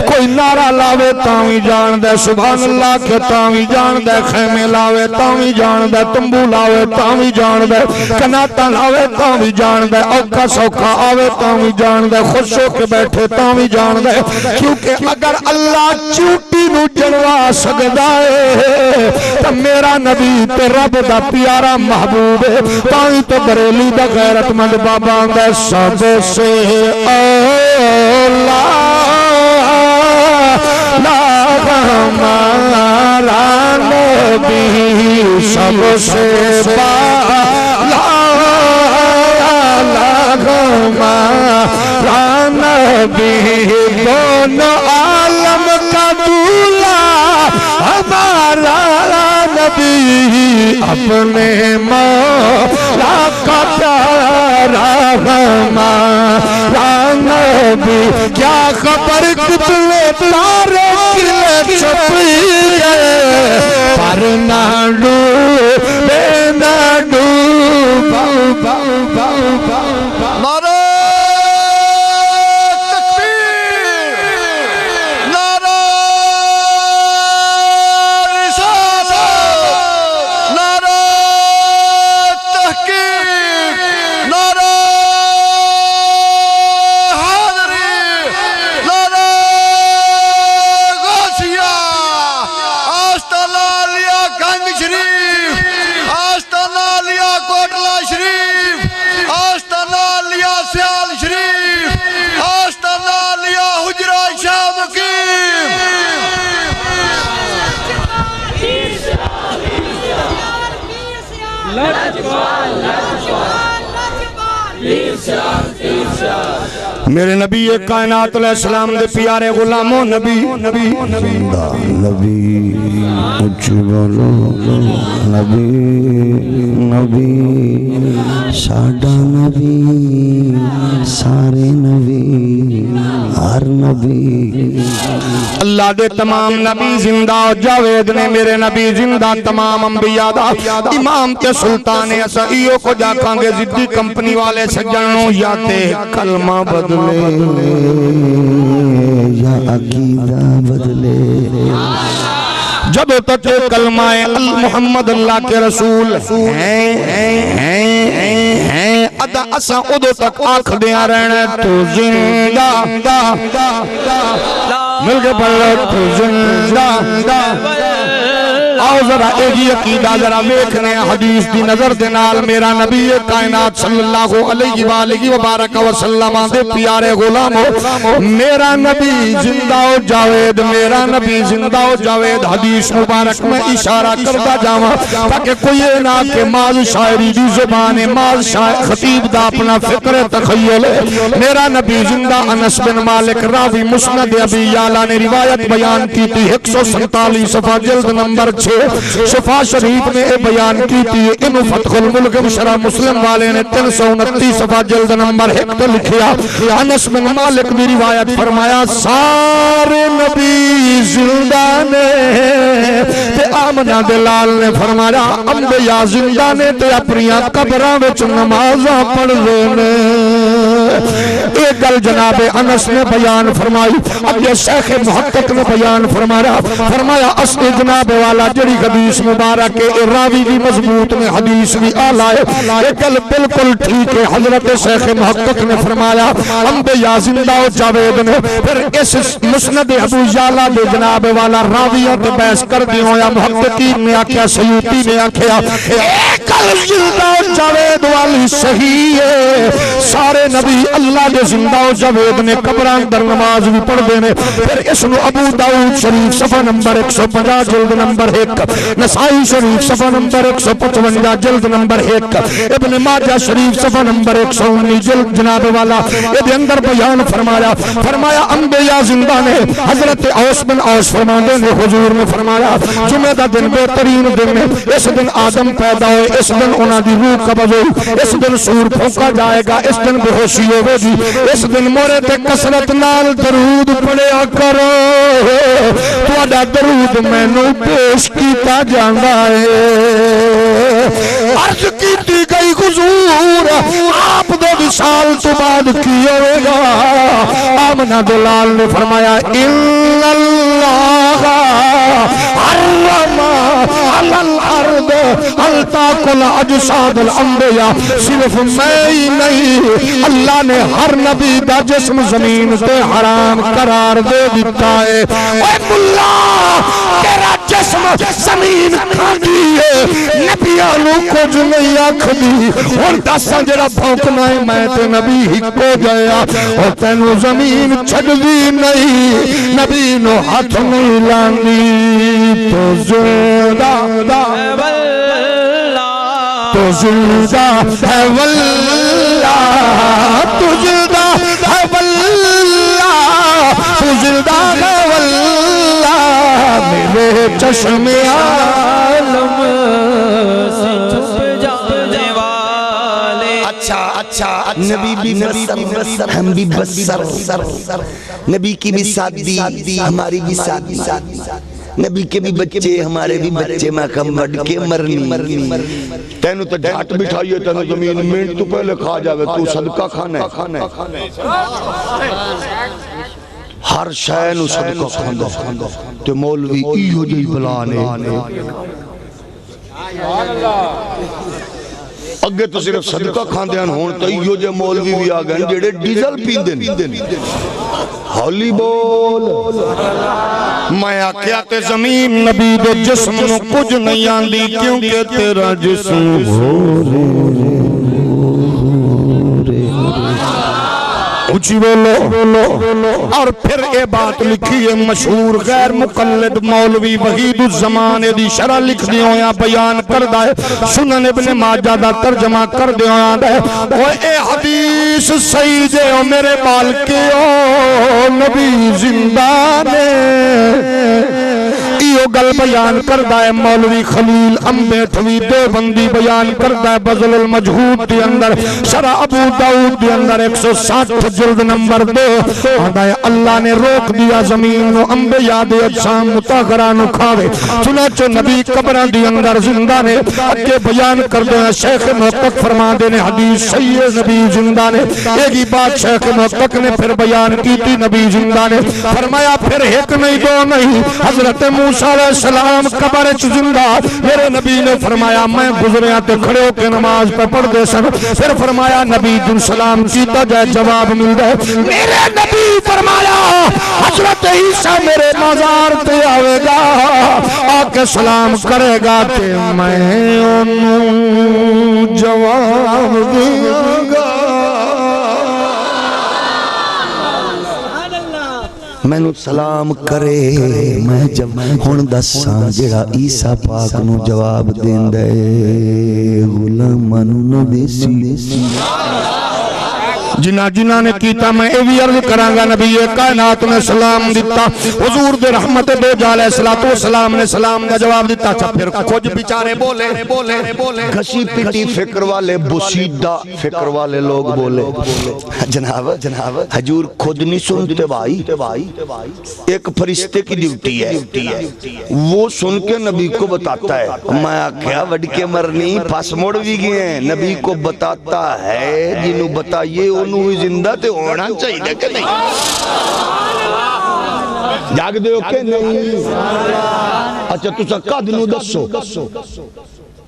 کوئی نعرہ لاوے تاوی جان دے سبحان اللہ کے تاوی جان دے خیمے لاوے تاوی جان دے تمبو لاوے تاوی جان دے کناتا لاوے تاوی جان دے اوکا سوکا آوے تاوی جان دے خوش ہو کے بیٹھے تاوی جان دے کیونکہ اگر اللہ چوٹی نو جنوا سکدا ہے تو میرا نبی تے رب دا پیارا محبوب ہے تاوی تو بریلی دا غیرت مند بابا دے سب سے اولا ہمارا نبی سب سے بالا ہمارا نبی دونوں عالم کا دولا ہمارا نبی اپنے مولا کا پیارا ہمارا نبی کیا خبر کتنے تارے کلے چھپی گئے پر نہ ڈوبے نہ ڈوبا نعرہ تکبیر نعرہ رسالت نعرہ تحقیق نعرہ میرے نبی کائنات علیہ السلام دے پیارے غلاموں نبی اچھی بولو نبی ساڈا نبی سارے نبی ہر نبی اللہ دے تمام نبی زندہ جاوید نے میرے نبی زندہ تمام انبیاء دا امام کے سلطان اسائیوں کو جاکاں گے زدی کمپنی والے سجنوں یا تے کلمہ بدلے یا عقیدہ بدلے جب تک کلمہ محمد اللہ کے رسول ہیں ادا اسا ادو تک آنکھ دیا رہنے تو زندہ مل کے پڑھ تو زندہ آؤ ذرا ایک ہی عقیدہ ذرا ویکھنے حدیث دی نظر دے نال میرا نبی کائنات صلی اللہ علیہ وآلہ وبارک وسلم دے پیارے غلاموں میرا نبی زندہ و جاوید میرا نبی زندہ و جاوید حدیث مبارک میں اشارہ کردہ جاواں تاکہ کوئی نہ کہ ماز شاعری دی زبان ماز شاعر خطیب دا اپنا فکر تخیل میرا نبی زندہ انس بن مالک راوی مسند ابی یعلا نے روایت بیان کی تھی 147 صفحہ جلد نمبر 6 شفا شریف نے بیان کی تھی انہوں فتح الملک شرح مسلم والے نے 329 صفحہ جلد نمبر 1 تو لکھیا انس بن مالک بھی روایت فرمایا سارے نبی زندہ نے تے آمنہ دلال نے فرمایا انبیاء زندہ نے تے اپنیاں قبرہ وچ نمازاں پڑھ دینے ایک گل جناب انس نے بیان فرمائی اب یہ شیخ محقق نے بیان فرمایا اصل جناب والا جڑی حدیث مبارک کے راوی بھی مضبوط میں حدیث بھی آلہ ہے یہ گل بالکل ٹھیک ہے حضرت شیخ محقق نے فرمایا انبیاء زندہ و جاوید نے پھر اس مسند ابو یعلا دے جناب والا راویوں تے بحث کر دی ہوں یا محققین نے آکھیا سیوطی نے آکھیا ایک زندہ و جاوید والی صحیح ہے سارے نبی اللہ دے زندہ و جاوید نے قبران در نماز بھی پڑھ دینے پھر اس نو ابو داؤد شریف صفحہ نمبر 150 جلد نمبر 1 نسائی شریف صفحہ نمبر 155 جلد نمبر 1 ابن ماجہ شریف صفحہ نمبر 119 جلد جناب والا یہ اندر بیان فرمایا انبیاء زندہ نے حضرت اوس بن اوس فرماندے نے حضور نے فرمایا جمعہ دا دن بہترین دن ہے اس دن آدم پیدا ہوئے اس دن انہاں دی روح قبض ہوئی اس دن سور پھونکا جائے گا اس دن بے ہوشی ہوئے گی اس دن مورے تے کثرت نال درود پڑھیا کرو تہاڈا درود مینوں پیش کیتا جاندا ہے عرض کیتی گئی حضور آپ دو وصال تو بعد کی ہوئے گا آمنہ دلال نے فرمایا ان اللہ حرم علی الارض الطاق الاجساد الانبیاء صرف میں ہی نہیں اللہ نے ہر نبی دا جسم زمین تے حرام قرار دے دیتا ہے اے اللہ تیرا جسم زمین کھاندی ہے نبیانوں کچھ نہیں آکھدی اور دساں جڑا بھونکنا ہے میں تے نبی ہی کو گیا اور تینو زمین چھڑدی نہیں نبی نو ہاتھ نہیں لاندی تو زندہ تو زندہ ہے واللہ تو زندہ ہے واللہ تو زندہ ہے واللہ میرے چشم عالم سے چھپ جانے والے اچھا نبی بھی بسر ہم بھی بسر نبی کی بھی سادی ہماری بھی سادی نبی کے بھی بچے ہمارے بھی بچے میں کم بڑھ کے مرنی تینو تو ڈھاٹ بٹھائیے تینو زمین منٹ تو پہلے کھا جاوے تو صدقہ کھانا ہے ہر شے نو صدقہ کھانا تو مولوی ایہو جی بلانے اگے تو صرف صدقہ کھاندے ہیں ہون تو ایہو جے مولوی بھی آگئے ہیں جیڑے ڈیزل پیندے ہولی بول میں آکیات زمین نبی دے جسم نو کچھ نہیں آندی کیونکہ تیرا جسم اچھی بولو اور پھر اے بات لکھی ہے مشہور غیر مقلد مولوی وحید الزمان دی شرح لکھ دیوں یا بیان کر دائے سنن ابن ماجہ دا ترجمہ کر دیوں یا دائے وہ اے حدیث سید ہے میرے بال کے او نبی زندہ نے ایو گل بیان کردہ ہے مولوی خلیل امبیٹوی دیوبندی بیان کردہ ہے بذل المجہود دی اندر شرح ابو داؤد دی اندر 160 جلد نمبر 2 آدھا ہے اللہ نے روک دیا زمین و انبیاء دے اجسام متاخرانو کھاوے چنانچہ نبی قبران دی اندر زندہ نے اکے بیان کردہ ہے شیخ محقق فرما دینے حدیث سید نبی زندہ نے ایک ہی بات شیخ محقق نے پھر بیان کی تھی نبی زندہ نے فرمایا پھر ایک نہیں دو نہیں حضرت موسیٰ علیہ السلام قبر زندہ میرے نبی نے فرمایا میں گزرے آتے کھڑے ہو کے نماز پہ پڑھ دے سن پھر فرمایا نبی جن سلام کیتا جائے جواب مل دے میرے نبی فرمایا حضرت عیسیٰ میرے مزار تے آوے گا آکے سلام کرے گا کہ میں انہوں جواب دوں گا میں نو سلام کرے میں جب ہون دساں جڑا عیسیٰ پاک نو جواب دین دے غلاماں نو دیسی جنہ نے کیتا میں ایوی عرض کرانگا نبی کائنات نے سلام دیتا حضور دے رحمت دے جالے السلام نے سلام کا جواب دیتا اچھا پھر کچھ بیچارے بولے گھسی پیٹی فکر والے بسیدہ فکر والے لوگ بولے جناب حضور خود نہیں سنتے بھائی ایک فرشتے کی ڈیوٹی ہے وہ سن کے نبی کو بتاتا ہے میں آکھیا وڈ کے مرنی پاس موڑ بھی گئے ہیں نبی کو بتاتا ہے جنہوں بتائیے انہوں ہی زندہ تے ہونا چاہیے کہ نہیں جاگ دے ہو کہ نہیں اچھا تو سکا دنوں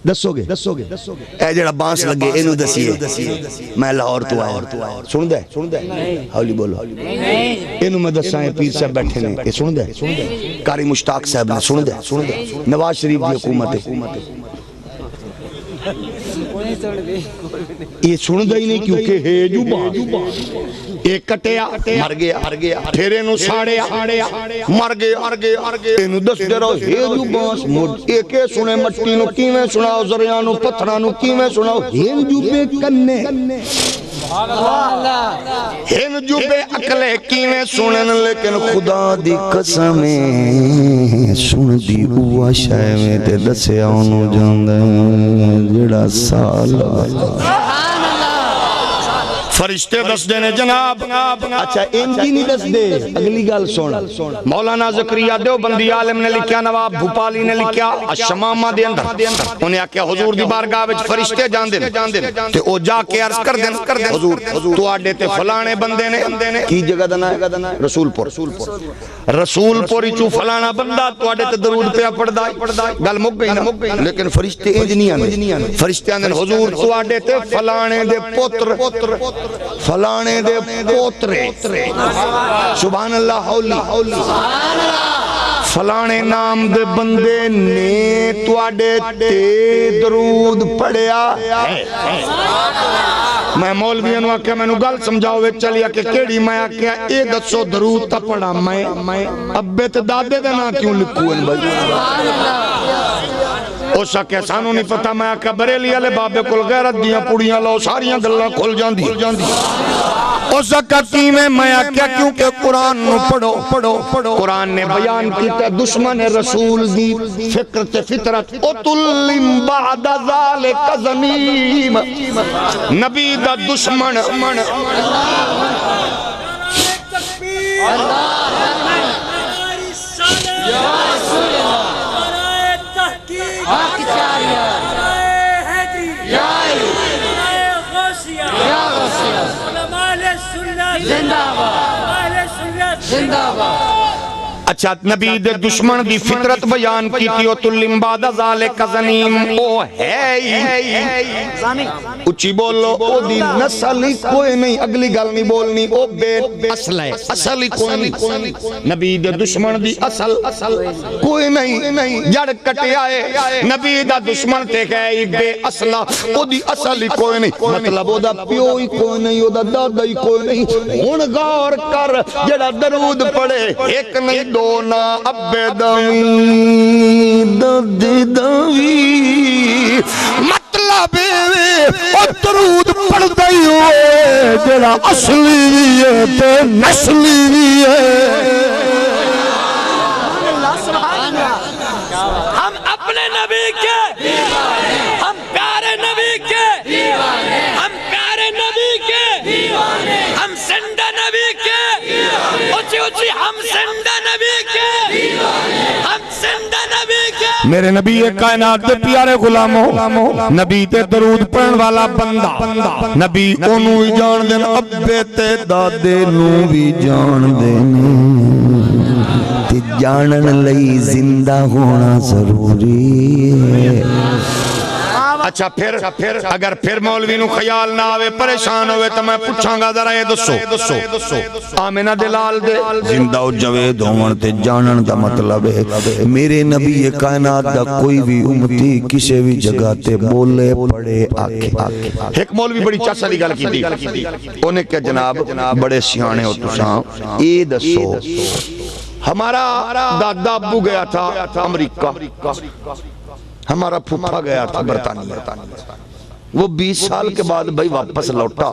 دسو گے اے جڑا بانس لگے انہوں دسیے میں لاہور تو آیا سن دے حولی بولو انہوں میں دسائیں پیر صاحب بیٹھے نے یہ سن دے قاری مشتاق صاحب نے سن دے نواز شریف کی حکومت یہ سن دا ہی نہیں کیونکہ ہے جبان ایک کٹیا مر گیا پھر انہوں ساڑیا مر گیا انہوں دس دے رہو ہے جبان ایک سنے مٹی نو کیویں سناؤ زریانو پتھرانو کیویں سناؤ ہے جبے کنے ہن جو بے عقلے کیویں سنن لیکن خدا دی قسمیں سن دی اوہ شاہ میں تے دسے آنو جاندے جڑا سال فرشتے دس دینے جناب اچھا انجی نہیں دس دے اگلی گال سن مولانا زکریا دیوبندی عالم نے لکھیا نواب بھوپالی نے لکھیا الشمامہ دے اندر انہیں آکیا حضور دی بارگاہ وچ فرشتے جان دے تے او جا کے عرض کر دیں حضور تو آڈے تے فلانے بندے نے کی جگہ دنا ہے رسول پوری چو فلانا بندہ تو آڈے تے درود پہ پڑھ دائی گل مک گئی نا لیکن فرشتے انج نہیں آنے فرشتے آنے حضور تو آڈے تے فلانے دے پوتر فلانے دے پوترے سبحان اللہ حولی فلانے نام دے بندے نے تواڈے تے درود پڑھیا ہے میں مولوی انواع کہ میں نو گل سمجھاؤ وے چلیا کہ کیڑی میں آکیا اے دسو درود تا پڑھا میں ابے تے دادے دے نا کیوں لکھو ان بھائی او سکے سانو نہیں پتا میں آکا بریلی علی بابے کل غیرت دیاں پوڑیاں لو ساریاں گلہ کھل جان دی او سکا کیویں میں آکیا کیونکہ قرآن نو پڑھو قرآن نے بیان کیتا دشمن رسول دی فکرت فطرت اتلم بعد ذالک زنیم نبی دا دشمن اچھا نبی دے دشمن دی فطرت بیان کی تھی او تلم بعد ذالک زنیم او ہے ہی اچھی بولو او دی نسل ہی کوئی نہیں اگلی گل نہیں بولنی او بے اصل ہے اصل ہی کوئی نہیں نبی دے دشمن دی اصل کوئی نہیں جڑ کٹے آئے نبی دا دشمن تے گئے بے اصلہ او دی اصل ہی کوئی نہیں مطلب او دا پیو ہی کوئی نہیں او دا دادا ہی کوئی نہیں ہون غور کر جڑا درود پڑھے ایک نہیں دونا ابے دوی دادی دوی مطلب او درود پڑھ دائی ہوئے جڑا اصلی ہے تے نسلی ہے ہم اپنے نبی کے ہم پیارے نبی کے ہم پیارے نبی کے ہم زندہ نبی کے اچھی ہم زندہ نبی کے ہم زندہ نبی کے میرے نبی کائنات دے پیارے غلاموں نبی تے درود پڑھن والا بندہ نبی اونوں ہی جان دین ابے تے دادے نوں بھی جان دین تے جانن لئی زندہ ہونا ضروری ہے اچھا پھر اگر پھر مولوی نو خیال نہ آوے پریشان ہوئے تو میں پوچھاں گا ذرا یہ دسو آمینہ دلال دے زندہ و جوید ہون تے جانن دا مطلب ہے میرے نبی کائنات دا کوئی بھی امتی کسی بھی جگہ تے بولے پڑے آکے ایک مولوی بڑی چاس علی گل کی دی انہیں کہ جناب بڑے سیانے ہو تساں اے دسو ہمارا دادا ابو گیا تھا امریکہ ہمارا پھوپھا گیا تھا برطانیہ وہ 20 سال کے بعد بھائی واپس لوٹا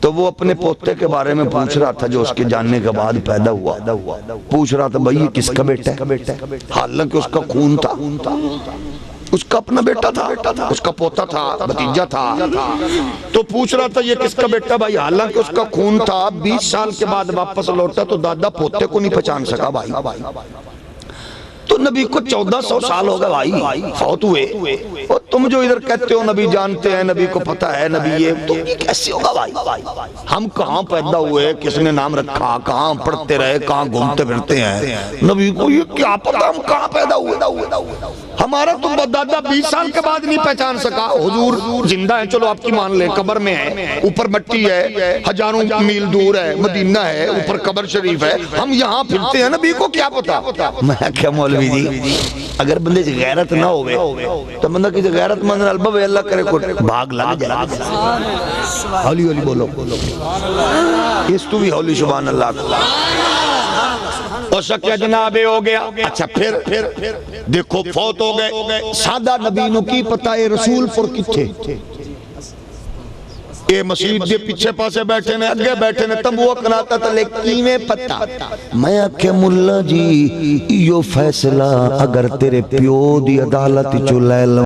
تو وہ اپنے پوتے کے بارے میں پوچھ رہا تھا جو اس کے جاننے کے بعد پیدا ہوا پوچھ رہا تھا بھائی یہ کس کا بیٹا ہے حالانکہ اس کا خون تھا اس کا اپنا بیٹا تھا اس کا پوتا تھا بھتیجا تھا تو پوچھ رہا تھا یہ کس کا بیٹا بھائی حالانکہ اس کا خون تھا 20 سال کے بعد واپس لوٹا تو دادا پوتے کو نہیں پہچان سکا بھائی تو نبی کو 1400 سال ہو گئے بھائی فوت ہوئے اور تم جو ادھر کہتے ہو نبی جانتے ہیں نبی کو پتہ ہے نبی یہ تو یہ کیسے ہوگا بھائی ہم کہاں پیدا ہوئے کس نے نام رکھا کہاں پڑھتے رہے کہاں گھومتے پھرتے ہیں نبی کو یہ کیا پتہ ہم کہاں پیدا ہوئے ہمارا تو دادا 20 سال کے بعد نہیں پہچان سکا حضور زندہ ہے چلو آپ کی مان لیں قبر میں ہے اوپر مٹی ہے ہزاروں میل دور ہے مدینہ ہے اوپر قبر شریف ہے ہم یہاں پھرتے ہیں نبی کو کیا پتہ میں کیا مولوی مولوی جی اگر بندے سے غیرت نہ ہوئے تو بندہ کسی غیرت مند البب اللہ کرے کو بھاگ لگ جائے. ہولی ہولی بولو اس تو بھی ہولی سبحان اللہ کو. ہو سکیا جناب ہو گیا. اچھا پھر دیکھو فوت ہو گئے. سادہ نبی نو کی پتہ ہے رسول پر کتھے اے مسجد دے پیچھے پاسے بیٹھے نے اگے بیٹھے نے تب وہ کراتا تھا لیکن کیویں پتہ. میں آکھے ملا جی یہ فیصلہ اگر تیرے پیو دی عدالت چو لے لوں